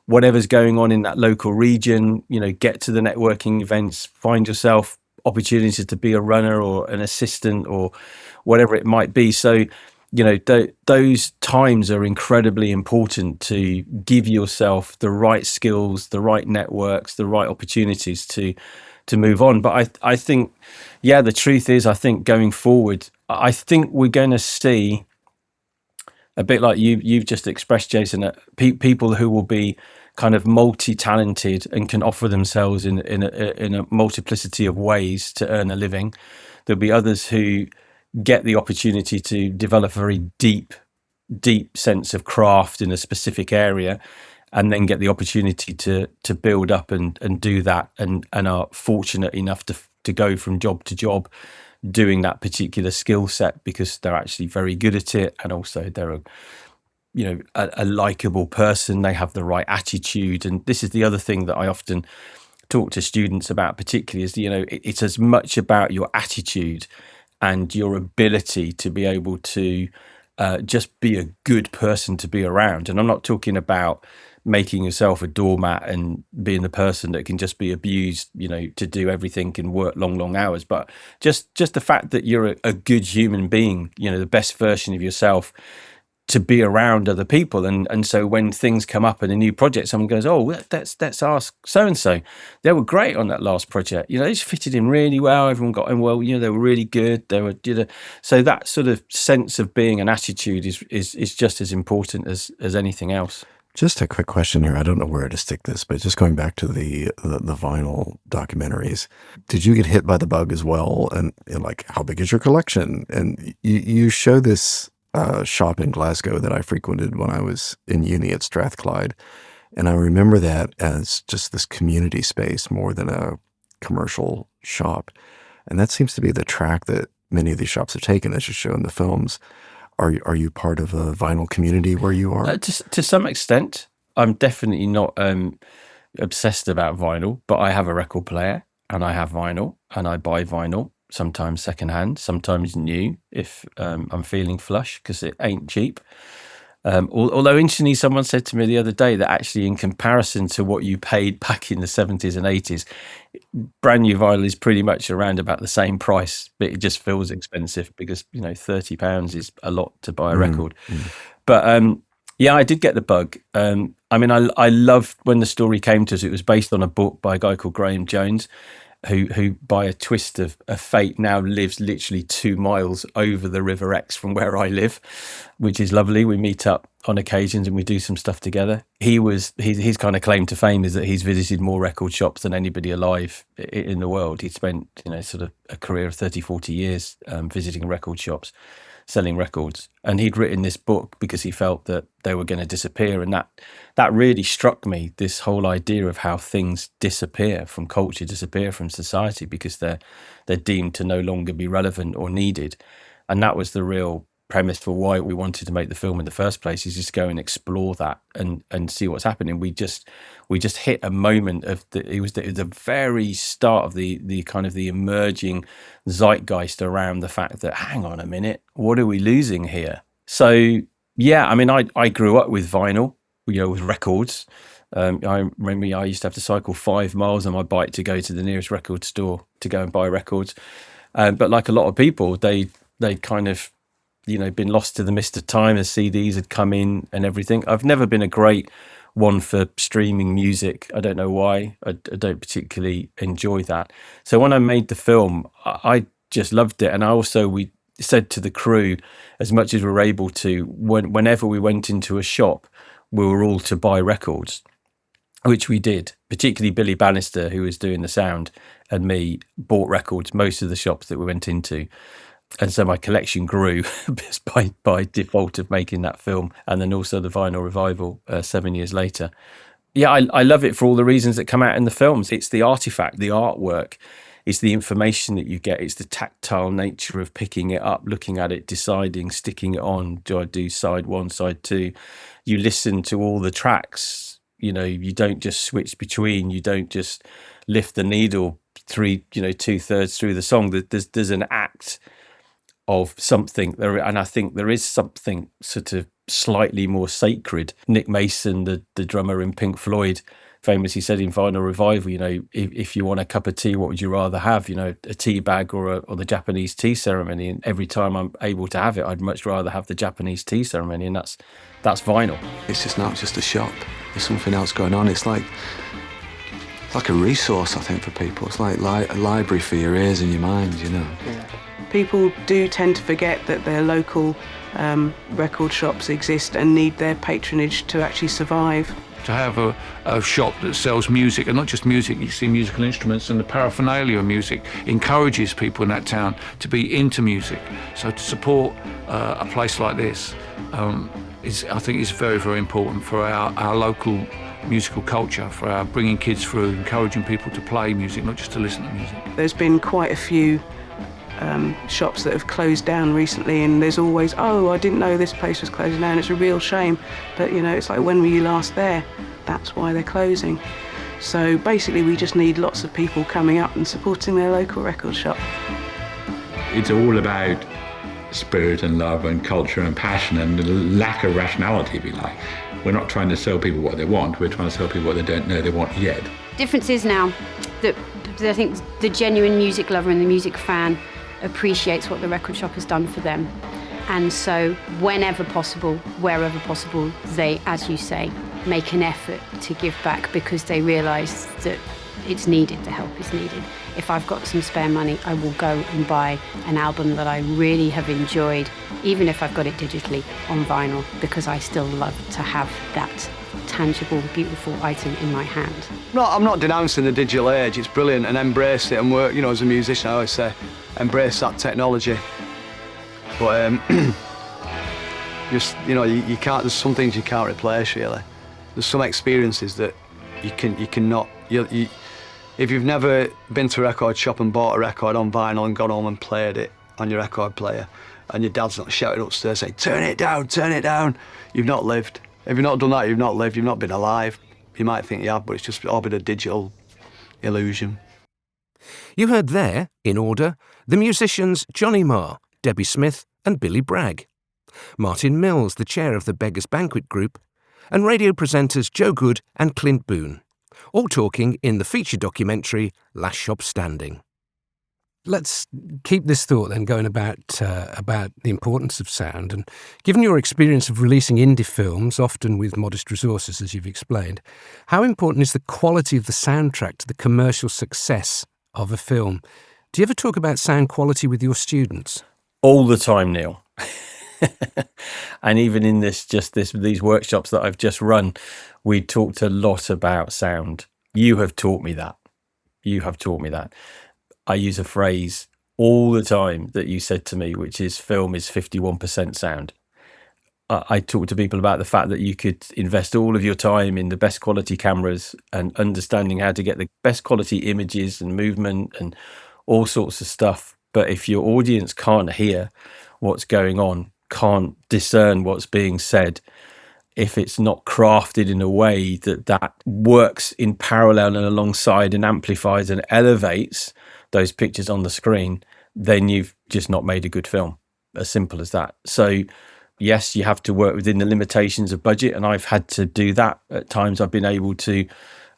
whatever's going on in that local region, you know, get to the networking events, find yourself opportunities to be a runner or an assistant or whatever it might be. So, you know, those times are incredibly important to give yourself the right skills, the right networks, the right opportunities to move on. But I think, yeah, the truth is, I think going forward, I think we're going to see a bit like you've just expressed, Jason, people who will be kind of multi-talented and can offer themselves in a multiplicity of ways to earn a living. There'll be others who get the opportunity to develop a very deep sense of craft in a specific area, and then get the opportunity to build up and do that, and are fortunate enough to go from job to job doing that particular skill set because they're actually very good at it, and also they're a likable person. They have the right attitude. And this is the other thing that I often talk to students about, particularly, is, you know, it's as much about your attitude and your ability to be able to just be a good person to be around. And I'm not talking about making yourself a doormat and being the person that can just be abused, you know, to do everything and work long hours, but just the fact that you're a good human being, you know, the best version of yourself, to be around other people. And so when things come up in a new project, someone goes, oh, let's ask so-and-so. They were great on that last project. You know, they just fitted in really well. Everyone got in well. You know, they were really good. They were, you know, so that sort of sense of being an attitude is just as important as anything else. Just a quick question here. I don't know where to stick this, but just going back to the vinyl documentaries, did you get hit by the bug as well? And like, how big is your collection? And you show this shop in Glasgow that I frequented when I was in uni at Strathclyde. And I remember that as just this community space more than a commercial shop. And that seems to be the track that many of these shops have taken, as you show in the films. Are you part of a vinyl community where you are? To some extent. I'm definitely not obsessed about vinyl, but I have a record player and I have vinyl and I buy vinyl. Sometimes secondhand, sometimes new, if I'm feeling flush, because it ain't cheap. Although interestingly, someone said to me the other day that actually in comparison to what you paid back in the 70s and 80s, brand new vinyl is pretty much around about the same price, but it just feels expensive because, you know, £30 is a lot to buy a record. But yeah, I did get the bug. I mean, I loved when the story came to us. It was based on a book by a guy called Graham Jones, who by a twist of fate now lives literally 2 miles over the River Exe from where I live, which is lovely. We meet up on occasions and we do some stuff together. His kind of claim to fame is that he's visited more record shops than anybody alive in the world. He spent, you know, sort of a career of 30, 40 years visiting record shops, selling records. And he'd written this book because he felt that they were going to disappear. And that really struck me, this whole idea of how things disappear from culture, disappear from society because they're deemed to no longer be relevant or needed. And that was the real premise for why we wanted to make the film in the first place, is just go and explore that and see what's happening. We just hit a moment of it was the very start of the kind of the emerging zeitgeist around the fact that, hang on a minute, what are we losing here? So yeah, I mean, I grew up with vinyl, you know, with records. I remember I used to have to cycle 5 miles on my bike to go to the nearest record store to go and buy records. But like a lot of people, they they'd kind of, been lost to the mist of time as CDs had come in and everything. I've never been a great one for streaming music. I don't know why. I don't particularly enjoy that. So when I made the film, I just loved it. And we said to the crew, as much as we were able to, whenever we went into a shop, we were all to buy records, which we did. Particularly Billy Bannister, who was doing the sound, and me bought records most of the shops that we went into. And so my collection grew just by default of making that film, and then also the vinyl revival 7 years later. Yeah, I love it for all the reasons that come out in the films. It's the artifact, the artwork, it's the information that you get, it's the tactile nature of picking it up, looking at it, deciding, sticking it on. Do I do side one, side two? You listen to all the tracks. You don't just switch between. You don't just lift the needle 2/3 through the song. There's an act of something there, and I think there is something sort of slightly more sacred. Nick Mason, the drummer in Pink Floyd, famously said in Vinyl Revival, if you want a cup of tea, what would you rather have? A tea bag or the Japanese tea ceremony? And every time I'm able to have it, I'd much rather have the Japanese tea ceremony, and that's vinyl. It's just not just a shop. There's something else going on. It's like a resource, I think, for people. It's like a library for your ears and your mind, Yeah. People do tend to forget that their local record shops exist and need their patronage to actually survive. To have a shop that sells music, and not just music, you see musical instruments and the paraphernalia of music, encourages people in that town to be into music. So to support a place like this I think is very, very important for our local musical culture, for our bringing kids through, encouraging people to play music, not just to listen to music. There's been quite a few shops that have closed down recently, and there's always, I didn't know this place was closing down. It's a real shame, but it's like, when were you last there? That's why they're closing. So basically we just need lots of people coming up and supporting their local record shop. It's all about spirit and love and culture and passion and the lack of rationality, if you like. We're not trying to sell people what they want, we're trying to sell people what they don't know they want yet. Difference is now that I think the genuine music lover and the music fan appreciates what the record shop has done for them. And so whenever possible, wherever possible, they, as you say, make an effort to give back because they realise that it's needed, the help is needed. If I've got some spare money, I will go and buy an album that I really have enjoyed, even if I've got it digitally on vinyl, because I still love to have that tangible, beautiful item in my hand. No, I'm not denouncing the digital age. It's brilliant, and embrace it and work. As a musician, I always say, embrace that technology. But just you can't. There's some things you can't replace. Really, there's some experiences that you cannot. If you've never been to a record shop and bought a record on vinyl and gone home and played it on your record player, and your dad's not shouting upstairs saying, turn it down, you've not lived. If you've not done that, you've not lived, you've not been alive. You might think you have, but it's just all been a digital illusion. You heard there, in order, the musicians Johnny Marr, Debbie Smith and Billy Bragg, Martin Mills, the chair of the Beggars Banquet Group, and radio presenters Joe Good and Clint Boone, all talking in the feature documentary Last Shop Standing. Let's keep this thought then going about the importance of sound. And given your experience of releasing indie films, often with modest resources, as you've explained, how important is the quality of the soundtrack to the commercial success of a film? Do you ever talk about sound quality with your students? All the time, Neil. And even in these workshops that I've just run, we talked a lot about sound. You have taught me that. I use a phrase all the time that you said to me, which is film is 51% sound. I talk to people about the fact that you could invest all of your time in the best quality cameras and understanding how to get the best quality images and movement and all sorts of stuff. But if your audience can't hear what's going on, can't discern what's being said, if it's not crafted in a way that works in parallel and alongside and amplifies and elevates those pictures on the screen, then you've just not made a good film. As simple as that. So yes, you have to work within the limitations of budget, and I've had to do that. At times I've been able to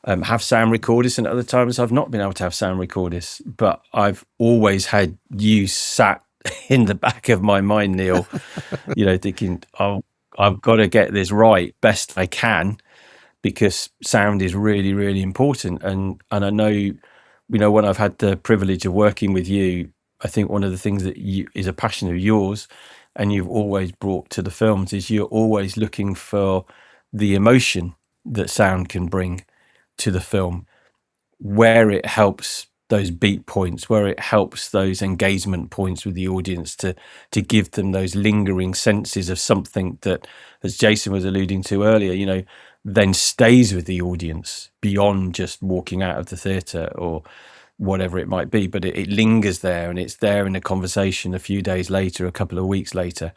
have sound recordists, and at other times I've not been able to have sound recordists, but I've always had you sat in the back of my mind, Neil, thinking, oh, I've got to get this right best I can, because sound is really, really important. And I know, when I've had the privilege of working with you, I think one of the things that is a passion of yours, and you've always brought to the films, is you're always looking for the emotion that sound can bring to the film, where it helps those beat points, where it helps those engagement points with the audience to give them those lingering senses of something that, as Jason was alluding to earlier, then stays with the audience beyond just walking out of the theatre or whatever it might be, but it lingers there, and it's there in a conversation a few days later, a couple of weeks later.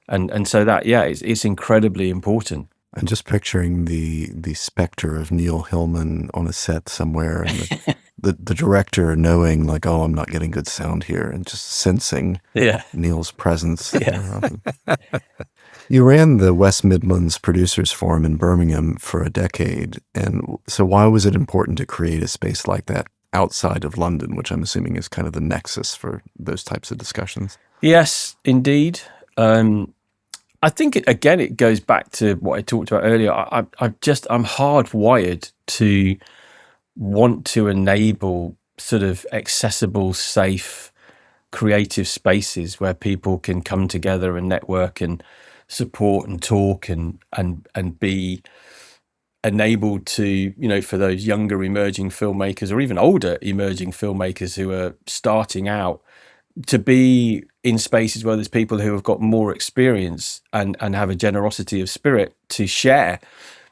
And so that, it's incredibly important. I'm just picturing the specter of Neil Hillman on a set somewhere, and the director knowing, like, oh, I'm not getting good sound here, and just sensing Neil's presence. Yeah. You ran the West Midlands Producers Forum in Birmingham for a decade, and so why was it important to create a space like that outside of London, which I'm assuming is kind of the nexus for those types of discussions? Yes, indeed. I think it goes back to what I talked about earlier. I'm hardwired to want to enable sort of accessible, safe, creative spaces where people can come together and network and support and talk and be enabled to, for those younger emerging filmmakers, or even older emerging filmmakers who are starting out, to be in spaces where there's people who have got more experience and have a generosity of spirit to share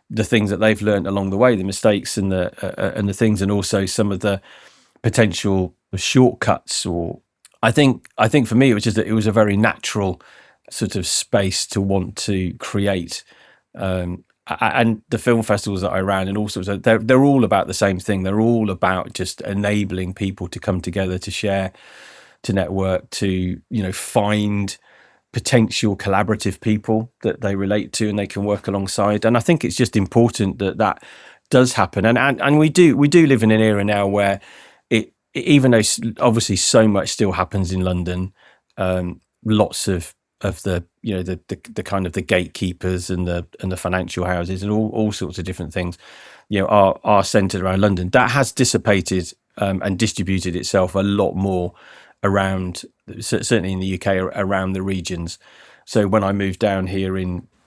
the things that they've learned along the way, the mistakes and the things, and also some of the potential shortcuts. Or I think for me, it was just that it was a very natural sort of space to want to create. And the film festivals that I ran and all sorts of, they're all about the same thing. They're all about just enabling people to come together, to share, to network, to find potential collaborative people that they relate to and they can work alongside. And I think it's just important that does happen. And we do live in an era now where it, even though obviously so much still happens in London, lots of the the kind of the gatekeepers and the financial houses and all sorts of different things are centered around London. That has dissipated and distributed itself a lot more around, certainly in the UK, around the regions. So when I moved down here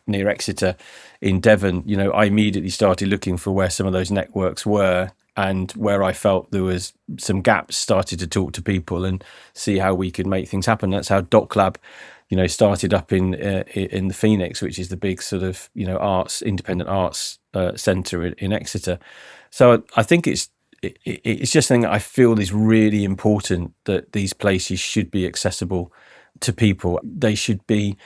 near Exeter in Devon, I immediately started looking for where some of those networks were, and where I felt there was some gaps, started to talk to people and see how we could make things happen. That's how Doc Lab started up in the Phoenix, which is the big sort of independent arts centre in Exeter. So I think it's just something that I feel is really important, that these places should be accessible to people. They should be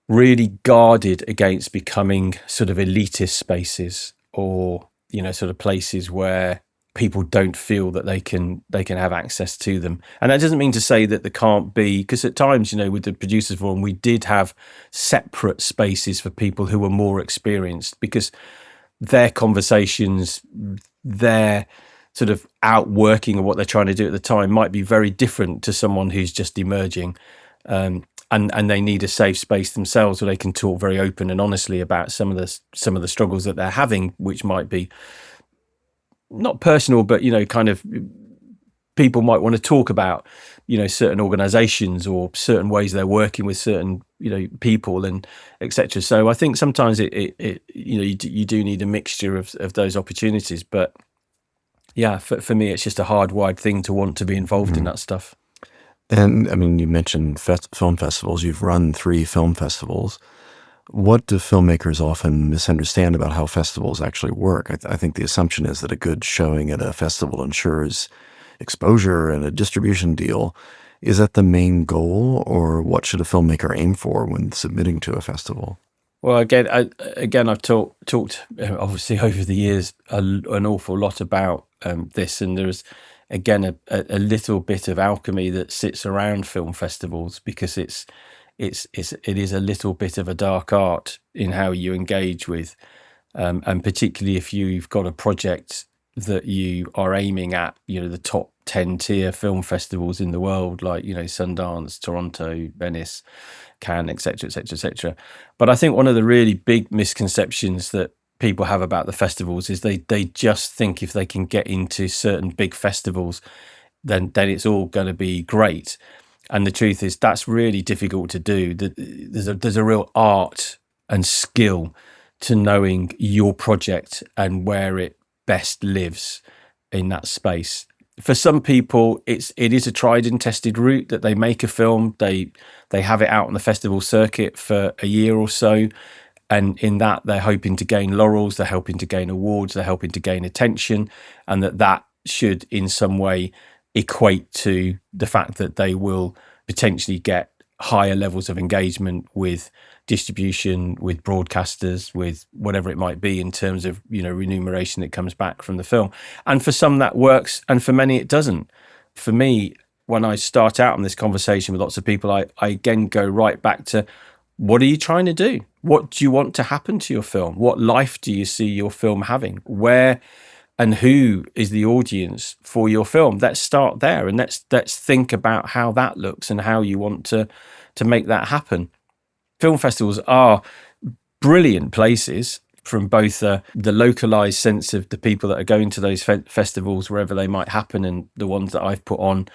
really guarded against becoming sort of elitist spaces, or sort of places where people don't feel that they can have access to them. And that doesn't mean to say that there can't be, because at times, with the Producers Forum, we did have separate spaces for people who were more experienced, because their conversations, their sort of outworking of what they're trying to do at the time might be very different to someone who's just emerging, and they need a safe space themselves where they can talk very open and honestly about some of the struggles that they're having, which might be not personal, but kind of people might want to talk about certain organizations or certain ways they're working with certain people and etc. So I think sometimes you do need a mixture of those opportunities, but for me it's just a hardwired thing to want to be involved in that stuff. And I mean, you mentioned film festivals. You've run 3 film festivals. What do filmmakers often misunderstand about how festivals actually work? I think the assumption is that a good showing at a festival ensures exposure and a distribution deal. Is that the main goal, or what should a filmmaker aim for when submitting to a festival? Well, again, I've talked obviously over the years an awful lot about this, and there's again a little bit of alchemy that sits around film festivals, because it is a little bit of a dark art in how you engage with, and particularly if you've got a project that you are aiming at, the top 10 tier film festivals in the world, like, Sundance, Toronto, Venice, Cannes, etc., etc., etc. But I think one of the really big misconceptions that people have about the festivals is they just think if they can get into certain big festivals, then it's all going to be great. And the truth is that's really difficult to do. There's a real art and skill to knowing your project and where it best lives in that space. For some people, it is a tried and tested route that they make a film, they have it out on the festival circuit for a year or so, and in that they're hoping to gain laurels, they're hoping to gain awards, they're hoping to gain attention, and that should in some way equate to the fact that they will potentially get higher levels of engagement with distribution, with broadcasters, with whatever it might be in terms of, remuneration that comes back from the film. And for some that works, and for many it doesn't. For me, when I start out on this conversation with lots of people, I again go right back to, what are you trying to do? What do you want to happen to your film? What life do you see your film having? Where and who is the audience for your film? Let's start there, and let's think about how that looks and how you want to make that happen. Film festivals are brilliant places from both the localized sense of the people that are going to those festivals, wherever they might happen, and the ones that I've put on,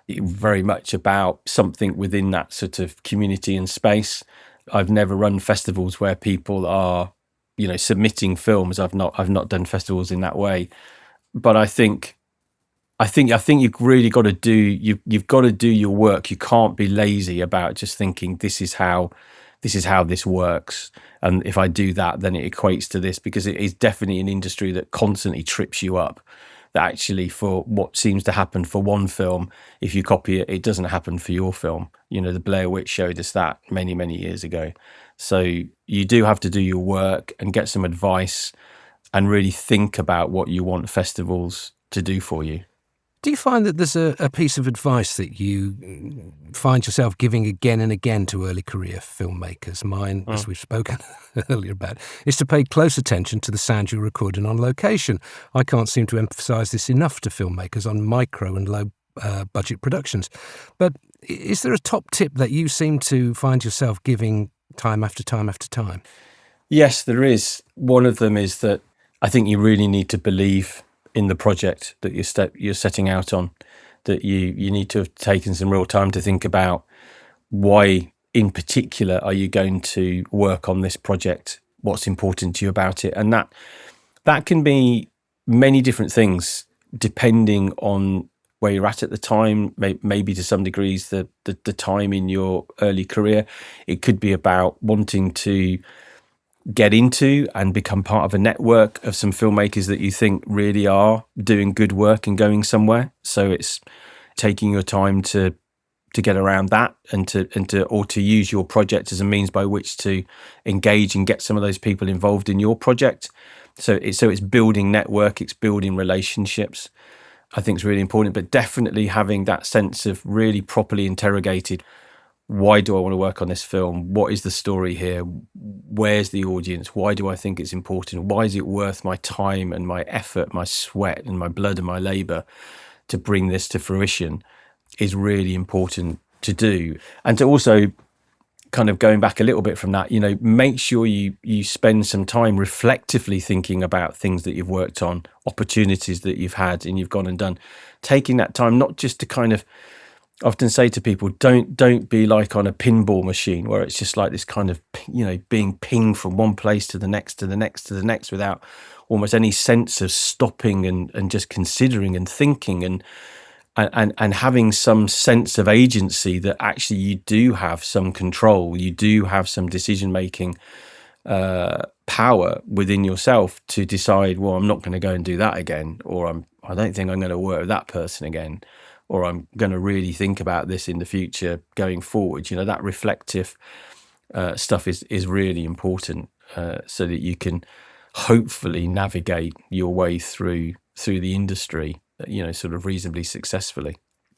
very much about something within that sort of community and space. I've never run festivals where people are, submitting films. I've not done festivals in that way, but I think you've really got to do you've got to do your work. You can't be lazy about just thinking this is how this works, and if I do that, then it equates to this, because it is definitely an industry that constantly trips you up. That actually, for what seems to happen for one film, if you copy it, it doesn't happen for your film. The Blair Witch showed us that many, many years ago. So you do have to do your work and get some advice and really think about what you want festivals to do for you. Do you find that there's a piece of advice that you find yourself giving again and again to early career filmmakers? Mine, as we've spoken earlier about, is to pay close attention to the sound you're recording on location. I can't seem to emphasise this enough to filmmakers on micro and low budget productions. But is there a top tip that you seem to find yourself giving time after time after time? Yes, there is. One of them is that I think you really need to believe in the project that you're setting out on, that you need to have taken some real time to think about why in particular are you going to work on this project, what's important to you about it. And that can be many different things depending on where you're at the time, maybe to some degrees the time in your early career. It could be about wanting to get into and become part of a network of some filmmakers that you think really are doing good work and going somewhere. So it's taking your time to get around that and to use your project as a means by which to engage and get some of those people involved in your project. So it's building network, it's building relationships. I think it's really important, but definitely having that sense of really properly interrogated, why do I want to work on this film? What is the story here? Where's the audience? Why do I think it's important? Why is it worth my time and my effort, my sweat and my blood and my labour to bring this to fruition is really important to do. And to also kind of going back a little bit from that, make sure you spend some time reflectively thinking about things that you've worked on, opportunities that you've had and you've gone and done. Taking that time, not just to kind of often say to people, don't be like on a pinball machine where it's just like this kind of, being pinged from one place to the next, to the next, to the next, without almost any sense of stopping and just considering and thinking and having some sense of agency that actually you do have some control, you do have some decision-making power within yourself to decide, well, I'm not going to go and do that again, or I don't think I'm going to work with that person again, or I'm going to really think about this in the future going forward. That reflective stuff is really important so that you can hopefully navigate your way through the industry, sort of reasonably successfully.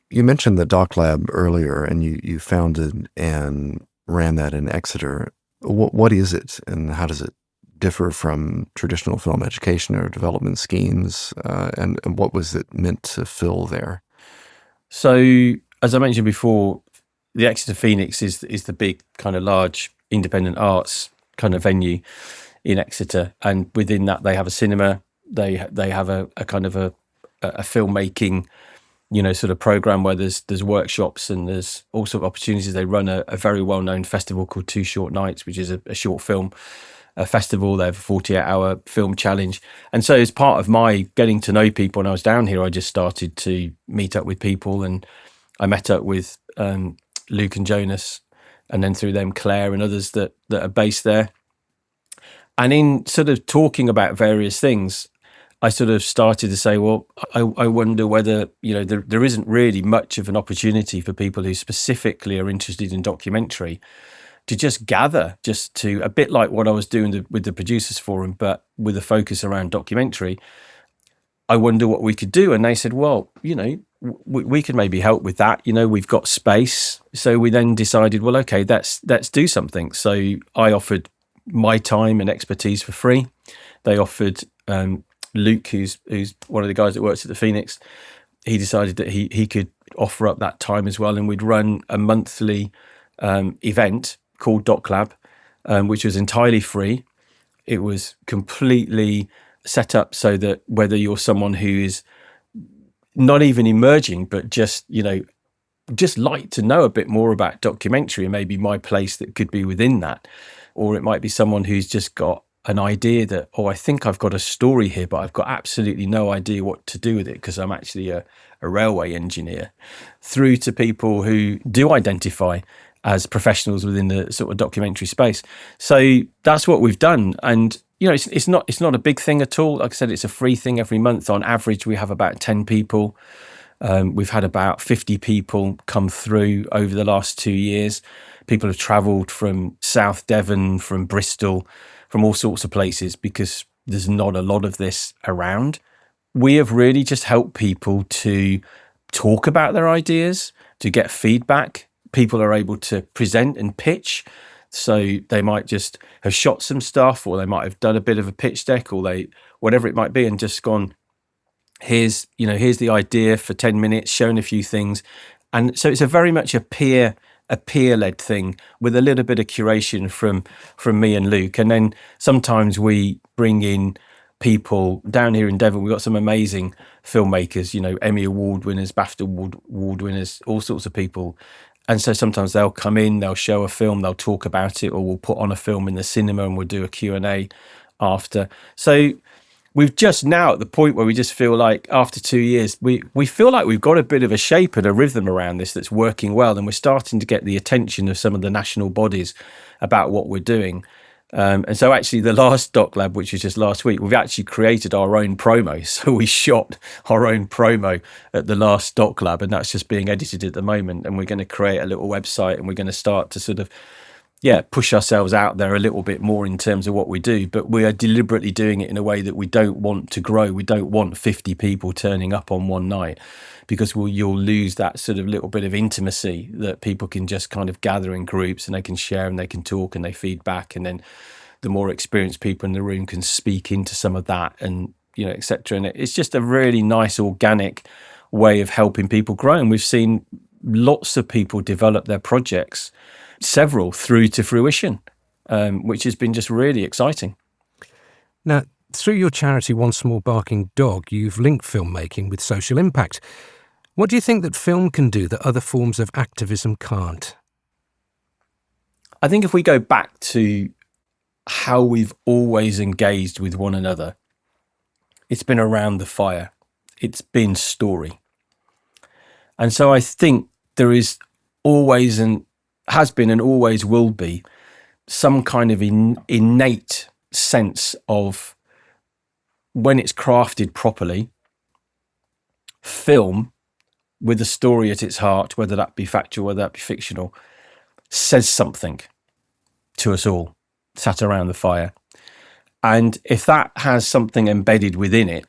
You mentioned the Doc Lab earlier, and you founded and ran that in Exeter. What is it, and how does it differ from traditional film education or development schemes? And what was it meant to fill there? So, as I mentioned before, the Exeter Phoenix is the big kind of large independent arts kind of venue in Exeter, and within that they have a cinema. They have a kind of a filmmaking, sort of program where there's workshops and there's all sort of opportunities. They run a very well known festival called Two Short Nights, which is a short film festival. They have a 48-hour film challenge, and so as part of my getting to know people when I was down here, I just started to meet up with people, and I met up with Luke and Jonas, and then through them Claire and others that are based there. And in sort of talking about various things, I sort of started to say, well, I wonder whether, there isn't really much of an opportunity for people who specifically are interested in documentary to just gather, just to, a bit like what I was doing with the Producers Forum, but with a focus around documentary. I wonder what we could do. And they said, well, we could maybe help with that. We've got space. So we then decided, well, okay, let's do something. So I offered my time and expertise for free. They offered Luke, who's one of the guys that works at the Phoenix, he decided that he could offer up that time as well, and we'd run a monthly event called Doc Lab, which was entirely free. It was completely set up so that whether you're someone who is not even emerging, but just like to know a bit more about documentary, and maybe my place that could be within that, or it might be someone who's just got an idea that, I think I've got a story here, but I've got absolutely no idea what to do with it because I'm actually a railway engineer, through to people who do identify as professionals within the sort of documentary space. So that's what we've done. And, it's not a big thing at all. Like I said, it's a free thing every month. On average, we have about 10 people. We've had about 50 people come through over the last 2 years. People have travelled from South Devon, from Bristol, from all sorts of places, because there's not a lot of this around. We have really just helped people to talk about their ideas, to get feedback. People are able to present and pitch. So they might just have shot some stuff, or they might have done a bit of a pitch deck, or whatever it might be, and just gone, here's the idea for 10 minutes, shown a few things. And so it's a very much a peer-led thing, with a little bit of curation from me and Luke. And then sometimes we bring in people down here in Devon. We've got some amazing filmmakers, Emmy Award winners, BAFTA Award winners, all sorts of people. And so sometimes they'll come in, they'll show a film, they'll talk about it, or we'll put on a film in the cinema and we'll do a Q&A after. So we've just now at the point where we just feel like after 2 years, we feel like we've got a bit of a shape and a rhythm around this that's working well. And we're starting to get the attention of some of the national bodies about what we're doing. And so actually the last Doc Lab, which was just last week, we've actually created our own promo. So we shot our own promo at the last Doc Lab, and that's just being edited at the moment. And we're going to create a little website, and we're going to start to sort of push ourselves out there a little bit more in terms of what we do. But we are deliberately doing it in a way that we don't want to grow. We don't want 50 people turning up on one night, because you'll lose that sort of little bit of intimacy that people can just kind of gather in groups, and they can share and they can talk and they feed back. And then the more experienced people in the room can speak into some of that, and, et cetera. And it's just a really nice organic way of helping people grow. And we've seen lots of people develop their projects, several through to fruition, which has been just really exciting. Now, through your charity One Small Barking Dog, you've linked filmmaking with social impact. What do you think that film can do that other forms of activism can't? I think if we go back to how we've always engaged with one another, it's been around the fire. It's been story. And so I think there is always, and has been and always will be, some kind of innate sense of, when it's crafted properly, film with a story at its heart, whether that be factual, whether that be fictional, says something to us all sat around the fire. And if that has something embedded within it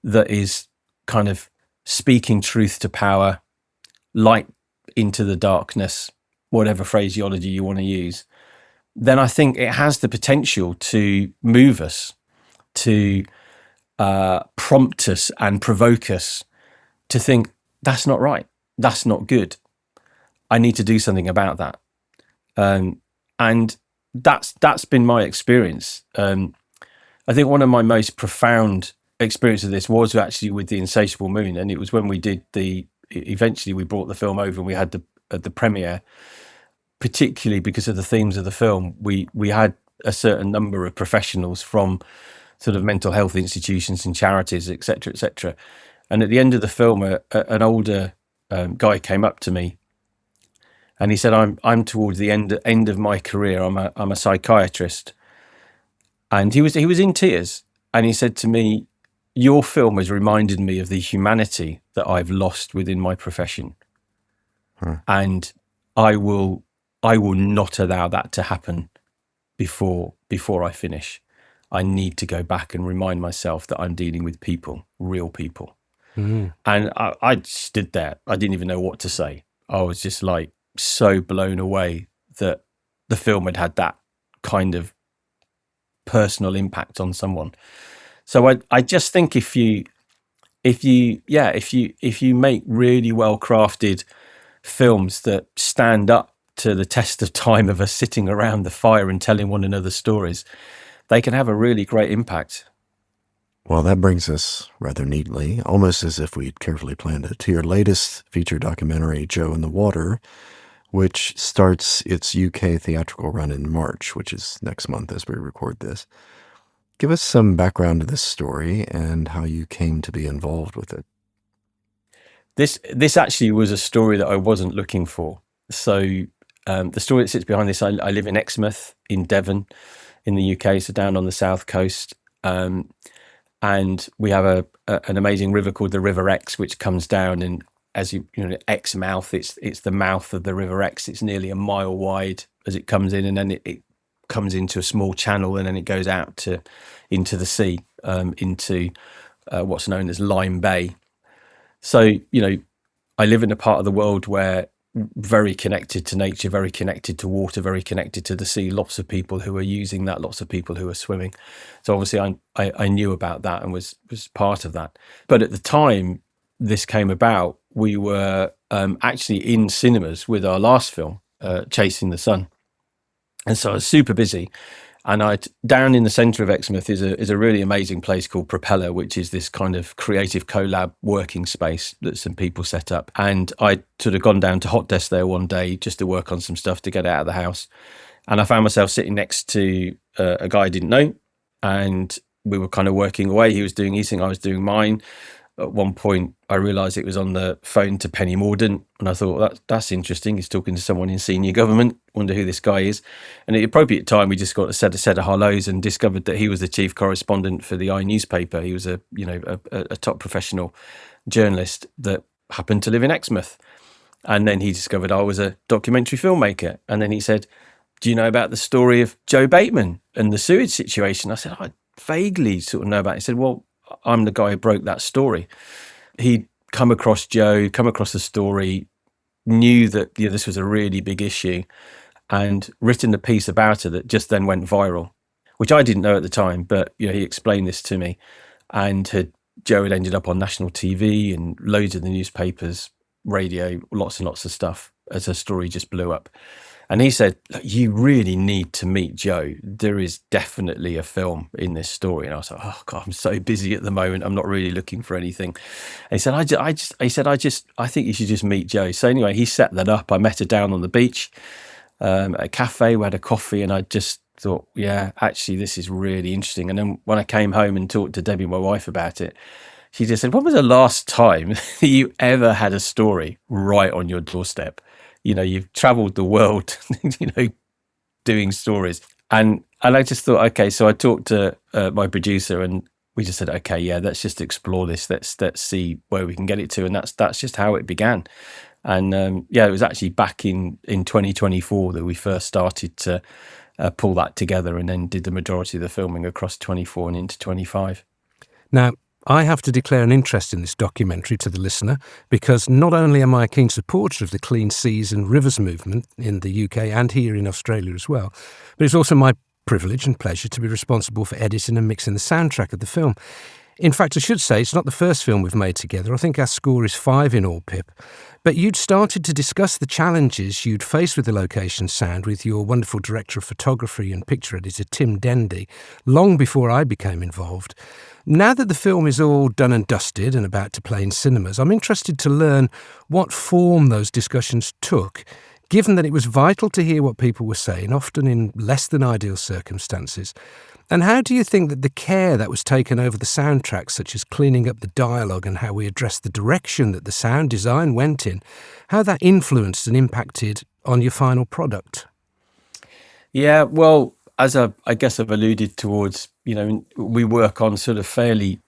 that is kind of speaking truth to power, light into the darkness, whatever phraseology you want to use, then I think it has the potential to move us, to prompt us and provoke us to think, that's not right, that's not good, I need to do something about that. And that's been my experience. I think one of my most profound experiences of this was actually with the Insatiable Moon, and it was when we did eventually we brought the film over and we had the premiere. Particularly because of the themes of the film, we had a certain number of professionals from sort of mental health institutions and charities, etc., etc. And at the end of the film, an older guy came up to me, and he said, "I'm towards the end of my career. I'm a psychiatrist," and he was in tears, and he said to me, "Your film has reminded me of the humanity that I've lost within my profession, and I will not allow that to happen before I finish. I need to go back and remind myself that I'm dealing with people, real people." And I stood there. I didn't even know what to say. I was just like so blown away that the film had that kind of personal impact on someone. So I just think if you make really well crafted films that stand up to the test of time of us sitting around the fire and telling one another stories, they can have a really great impact. Well, that brings us rather neatly, almost as if we'd carefully planned it, to your latest feature documentary, Joe in the Water, which starts its UK theatrical run in March, which is next month as we record this. Give us some background to this story and how you came to be involved with it. This actually was a story that I wasn't looking for. So the story that sits behind this, I live in Exmouth in Devon in the UK, so down on the south coast. And we have an amazing river called the River Exe, which comes down, and as you know, Exmouth, it's the mouth of the River Exe. It's nearly a mile wide as it comes in, and then it comes into a small channel, and then it goes out into the sea, into what's known as Lyme Bay. So, I live in a part of the world where very connected to nature, very connected to water, very connected to the sea, lots of people who are using that, lots of people who are swimming. So obviously I knew about that and was part of that. But at the time this came about, we were actually in cinemas with our last film, Chasing the Sun. And so I was super busy. And down in the centre of Exmouth is a really amazing place called Propeller, which is this kind of creative collab working space that some people set up. And I'd sort of gone down to Hot Desk there one day just to work on some stuff to get out of the house. And I found myself sitting next to a guy I didn't know. And we were kind of working away. He was doing his thing, I was doing mine. At one point, I realised it was on the phone to Penny Mordaunt, and I thought, well, that's interesting. He's talking to someone in senior government. Wonder who this guy is. And at the appropriate time, we just got a set of hellos and discovered that he was the chief correspondent for the newspaper. He was a top professional journalist that happened to live in Exmouth. And then he discovered I was a documentary filmmaker. And then he said, "Do you know about the story of Joe Bateman and the sewage situation?" I said, "I vaguely sort of know about it." He said, "Well, I'm the guy who broke that story." He'd come across Joe, come across the story, knew that this was a really big issue, and written a piece about it that just then went viral, which I didn't know at the time. But he explained this to me, and Joe had ended up on national TV and loads of the newspapers, radio, lots and lots of stuff as her story just blew up. And he said, "You really need to meet Joe. There is definitely a film in this story." And I was like, "Oh God, I'm so busy at the moment. I'm not really looking for anything." And he said, I think you should just meet Joe." So anyway, he set that up. I met her down on the beach at a cafe. We had a coffee, and I just thought, yeah, actually, this is really interesting. And then when I came home and talked to Debbie, my wife, about it, she just said, "When was the last time that you ever had a story right on your doorstep? You've traveled the world, doing stories." And I just thought, okay, so I talked to my producer, and we just said, okay, yeah, let's just explore this. Let's see where we can get it to. And that's just how it began. And it was actually back in 2024 that we first started to pull that together, and then did the majority of the filming across 24 and into 25. Now, I have to declare an interest in this documentary to the listener because not only am I a keen supporter of the clean seas and rivers movement in the UK and here in Australia as well, but it's also my privilege and pleasure to be responsible for editing and mixing the soundtrack of the film. In fact, I should say it's not the first film we've made together. I think our score is 5 in all, Pip. But you'd started to discuss the challenges you'd faced with the location sound with your wonderful director of photography and picture editor, Tim Dendy, long before I became involved. Now that the film is all done and dusted and about to play in cinemas, I'm interested to learn what form those discussions took, given that it was vital to hear what people were saying, often in less than ideal circumstances. And how do you think that the care that was taken over the soundtrack, such as cleaning up the dialogue and how we addressed the direction that the sound design went in, how that influenced and impacted on your final product? Yeah, well, as I guess I've alluded towards, we work on sort of fairly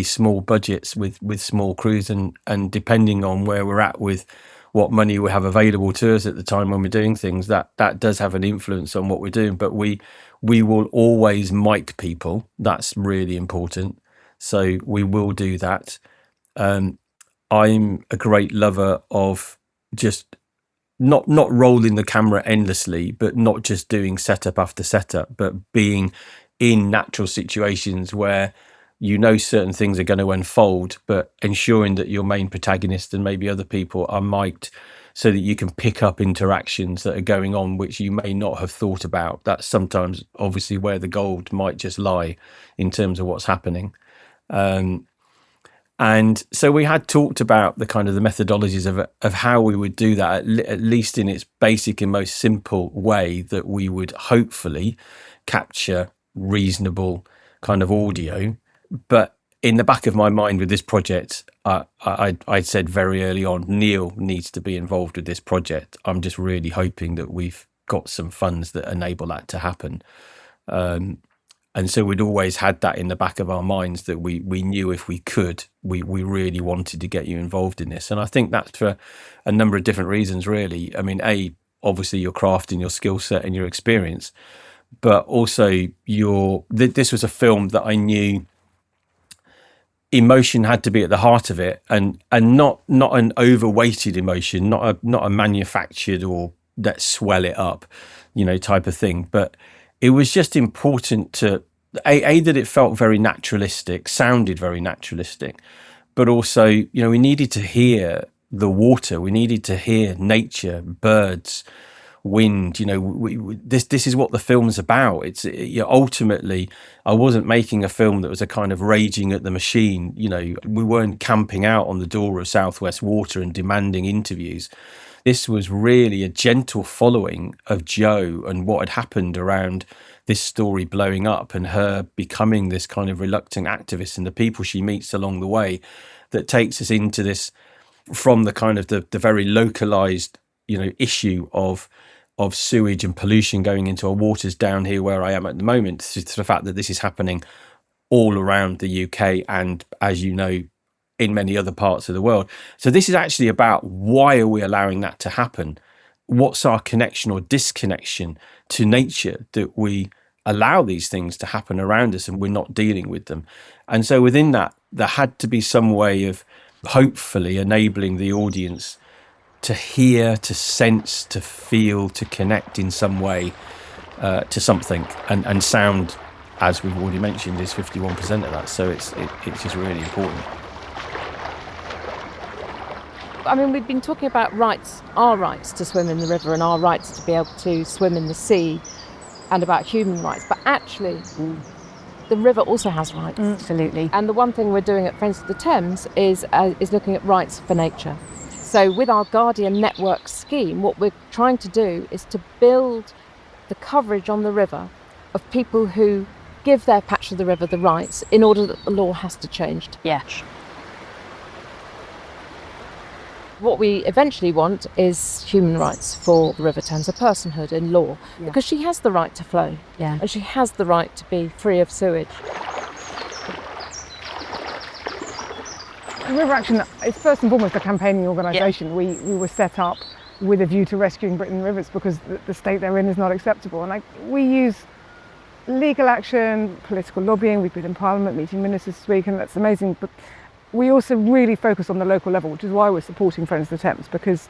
small budgets with small crews, and depending on where we're at with what money we have available to us at the time when we're doing things, that does have an influence on what we're doing. But we will always mic people. That's really important. So we will do that. I'm a great lover of just not rolling the camera endlessly, but not just doing setup after setup, but being in natural situations where certain things are going to unfold, but ensuring that your main protagonist and maybe other people are mic'd so that you can pick up interactions that are going on which you may not have thought about. That's sometimes obviously where the gold might just lie in terms of what's happening. And so we had talked about the kind of the methodologies of how we would do that, at least in its basic and most simple way, that we would hopefully capture reasonable kind of audio. But in the back of my mind with this project, I said very early on, Neil needs to be involved with this project. I'm just really hoping that we've got some funds that enable that to happen. And so we'd always had that in the back of our minds, that we knew if we could, we really wanted to get you involved in this. And I think that's for a number of different reasons, really. I mean, obviously your craft and your skill set and your experience, but also this was a film that I knew emotion had to be at the heart of it, and not an overweighted emotion, not a manufactured or let's swell it up, type of thing. But it was just important to that it felt very naturalistic, sounded very naturalistic, but also we needed to hear the water, we needed to hear nature, birds, wind. This is what the film's about. It's ultimately, I wasn't making a film that was a kind of raging at the machine. We weren't camping out on the door of Southwest Water and demanding interviews. This was really a gentle following of Jo and what had happened around this story blowing up and her becoming this kind of reluctant activist, and the people she meets along the way, that takes us into this, from the kind of the very localized issue of sewage and pollution going into our waters down here where I am at the moment, to the fact that this is happening all around the UK and, as you know, in many other parts of the world. So this is actually about, why are we allowing that to happen? What's our connection or disconnection to nature that we allow these things to happen around us and we're not dealing with them? And so within that, there had to be some way of hopefully enabling the audience to hear, to sense, to feel, to connect in some way to something. And sound, as we've already mentioned, is 51% of that. So it's just really important. I mean, we've been talking about our rights to swim in the river and our rights to be able to swim in the sea, and about human rights. But actually, the river also has rights. Absolutely. And the one thing we're doing at Friends of the Thames is looking at rights for nature. So with our Guardian Network scheme, what we're trying to do is to build the coverage on the river of people who give their patch of the river the rights, in order that the law has to change. Yeah. What we eventually want is human rights for the River Thames, a personhood in law, because she has the right to flow, and she has the right to be free of sewage. River Action is first and foremost a campaigning organisation. We were set up with a view to rescuing Britain rivers because the state they're in is not acceptable. And we use legal action, political lobbying. We've been in Parliament meeting ministers this week, and that's amazing. But we also really focus on the local level, which is why we're supporting Friends of the Thames, because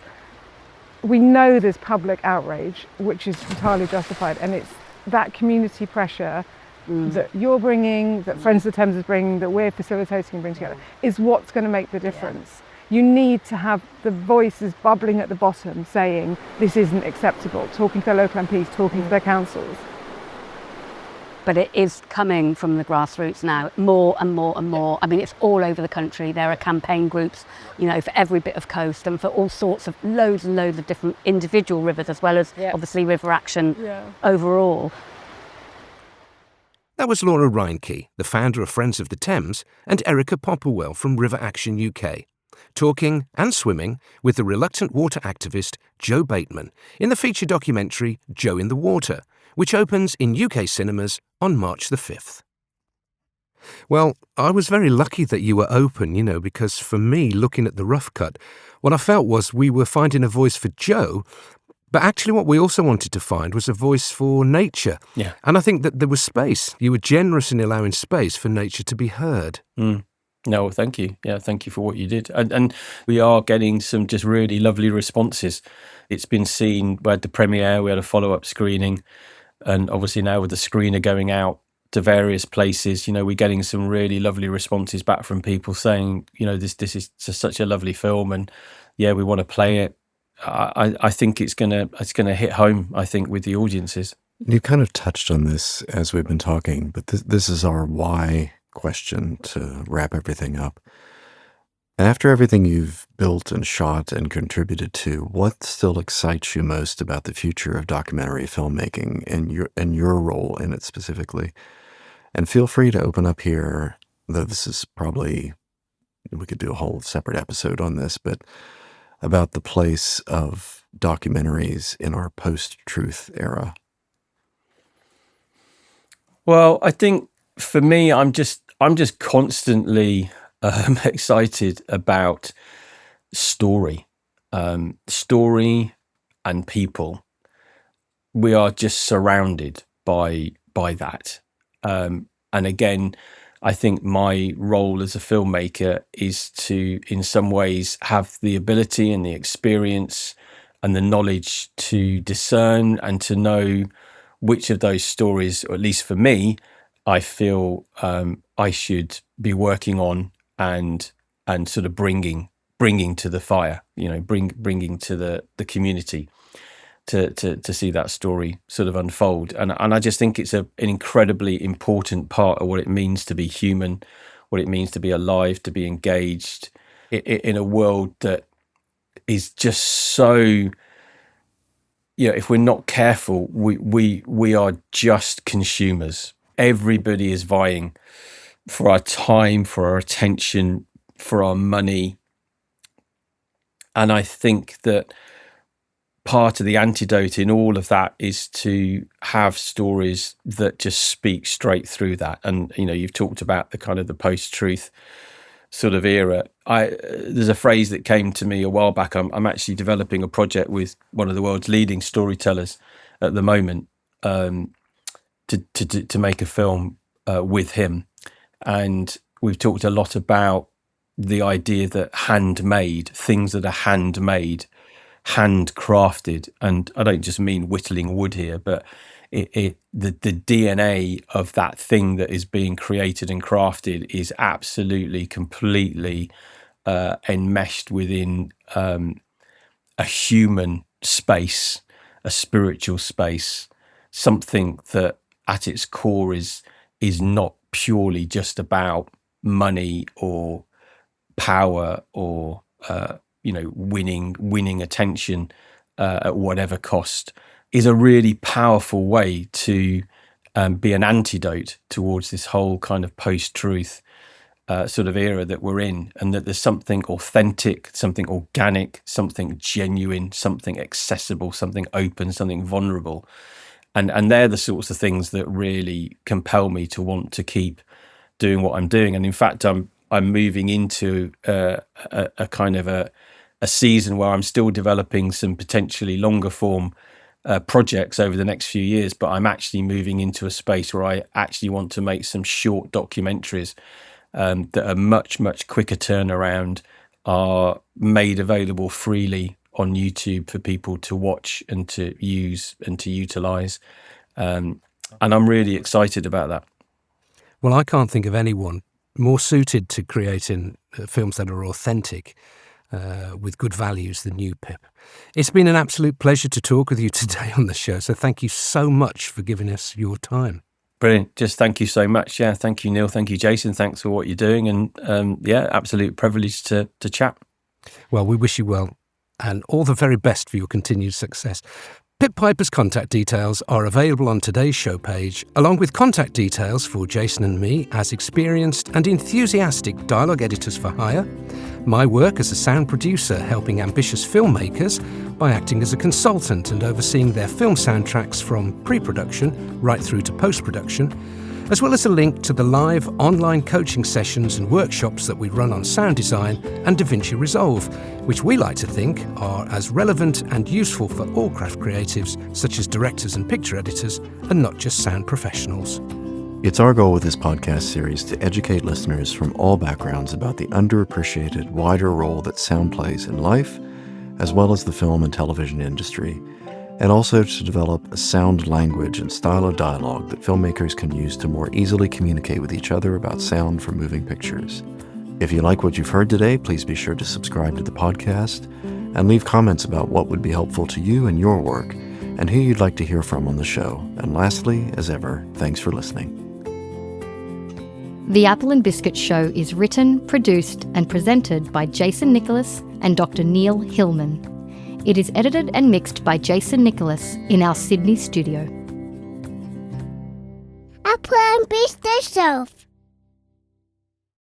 we know there's public outrage, which is entirely justified, and it's that community pressure that you're bringing, that Friends of the Thames is bringing, that we're facilitating and bringing together, is what's going to make the difference. You need to have the voices bubbling at the bottom saying this isn't acceptable, talking to their local MPs, talking to their councils. But it is coming from the grassroots now, more and more and more. I mean, it's all over the country. There are campaign groups, you know, for every bit of coast and for all sorts of loads and loads of different individual rivers, as well as obviously River Action overall. That was Laura Reinke, the founder of Friends of the Thames, and Erica Popplewell from River Action UK, talking and swimming with the reluctant water activist Joe Bateman in the feature documentary Joe in the Water, which opens in UK cinemas on March the 5th. Well, I was very lucky that you were open, you know, because for me, looking at the rough cut, what I felt was we were finding a voice for Joe, but actually what we also wanted to find was a voice for nature. Yeah. And I think that there was space. You were generous in allowing space for nature to be heard. No, thank you. Yeah, thank you for what you did. And we are getting some just really lovely responses. It's been seen, we had the premiere, we had a follow-up screening, and obviously now with the screener going out to various places, you know, we're getting some really lovely responses back from people saying, you know, this is such a lovely film, and yeah, we want to play it. I think it's gonna hit home, I think, with the audiences. You kind of touched on this as we've been talking, but this is our why question to wrap everything up. After everything you've built and shot and contributed to, what still excites you most about the future of documentary filmmaking and your role in it specifically? And feel free to open up here, though this is probably, we could do a whole separate episode on this, but about the place of documentaries in our post-truth era. Well, I think for me, I'm just constantly excited about story and people. We are just surrounded by that. And again, I think my role as a filmmaker is to, in some ways, have the ability and the experience and the knowledge to discern and to know which of those stories, or at least for me, I feel I should be working on and sort of bringing to the fire, you know, bringing to the community to see that story sort of unfold. And I just think it's an incredibly important part of what it means to be human, what it means to be alive, to be engaged in a world that is just so, you know, if we're not careful, we are just consumers. Everybody is vying for our time, for our attention, for our money. And I think that part of the antidote in all of that is to have stories that just speak straight through that. And, you know, you've talked about the kind of the post-truth sort of era. There's a phrase that came to me a while back. I'm actually developing a project with one of the world's leading storytellers at the moment to make a film with him. And we've talked a lot about the idea that handmade, things that are handmade, handcrafted, and I don't just mean whittling wood here, but the DNA of that thing that is being created and crafted is absolutely, completely enmeshed within a human space, a spiritual space, something that at its core is not purely just about money or power or you know, winning attention at whatever cost, is a really powerful way to be an antidote towards this whole kind of post-truth sort of era that we're in, and that there's something authentic, something organic, something genuine, something accessible, something open, something vulnerable. And they're the sorts of things that really compel me to want to keep doing what I'm doing. And in fact, I'm moving into a kind of a season where I'm still developing some potentially longer form projects over the next few years, but I'm actually moving into a space where I actually want to make some short documentaries that are much, much quicker turnaround, are made available freely on YouTube for people to watch and to use and to utilize. And I'm really excited about that. Well, I can't think of anyone more suited to creating films that are authentic with good values than you, Pip. It's been an absolute pleasure to talk with you today on the show, so thank you so much for giving us your time. Brilliant. Just thank you so much. Yeah, thank you, Neil. Thank you, Jason. Thanks for what you're doing. And yeah, absolute privilege to chat. Well, we wish you well and all the very best for your continued success. Pip Piper's contact details are available on today's show page, along with contact details for Jason and me as experienced and enthusiastic dialogue editors for hire, my work as a sound producer helping ambitious filmmakers by acting as a consultant and overseeing their film soundtracks from pre-production right through to post-production, as well as a link to the live online coaching sessions and workshops that we run on sound design and DaVinci Resolve, which we like to think are as relevant and useful for all craft creatives, such as directors and picture editors, and not just sound professionals. It's our goal with this podcast series to educate listeners from all backgrounds about the underappreciated, wider role that sound plays in life, as well as the film and television industry, and also to develop a sound language and style of dialogue that filmmakers can use to more easily communicate with each other about sound for moving pictures. If you like what you've heard today, please be sure to subscribe to the podcast and leave comments about what would be helpful to you and your work and who you'd like to hear from on the show. And lastly, as ever, thanks for listening. The Apple and Biscuit Show is written, produced and presented by Jason Nicholas and Dr. Neil Hillman. It is edited and mixed by Jason Nicholas in our Sydney studio. Apple and Biscuit Show.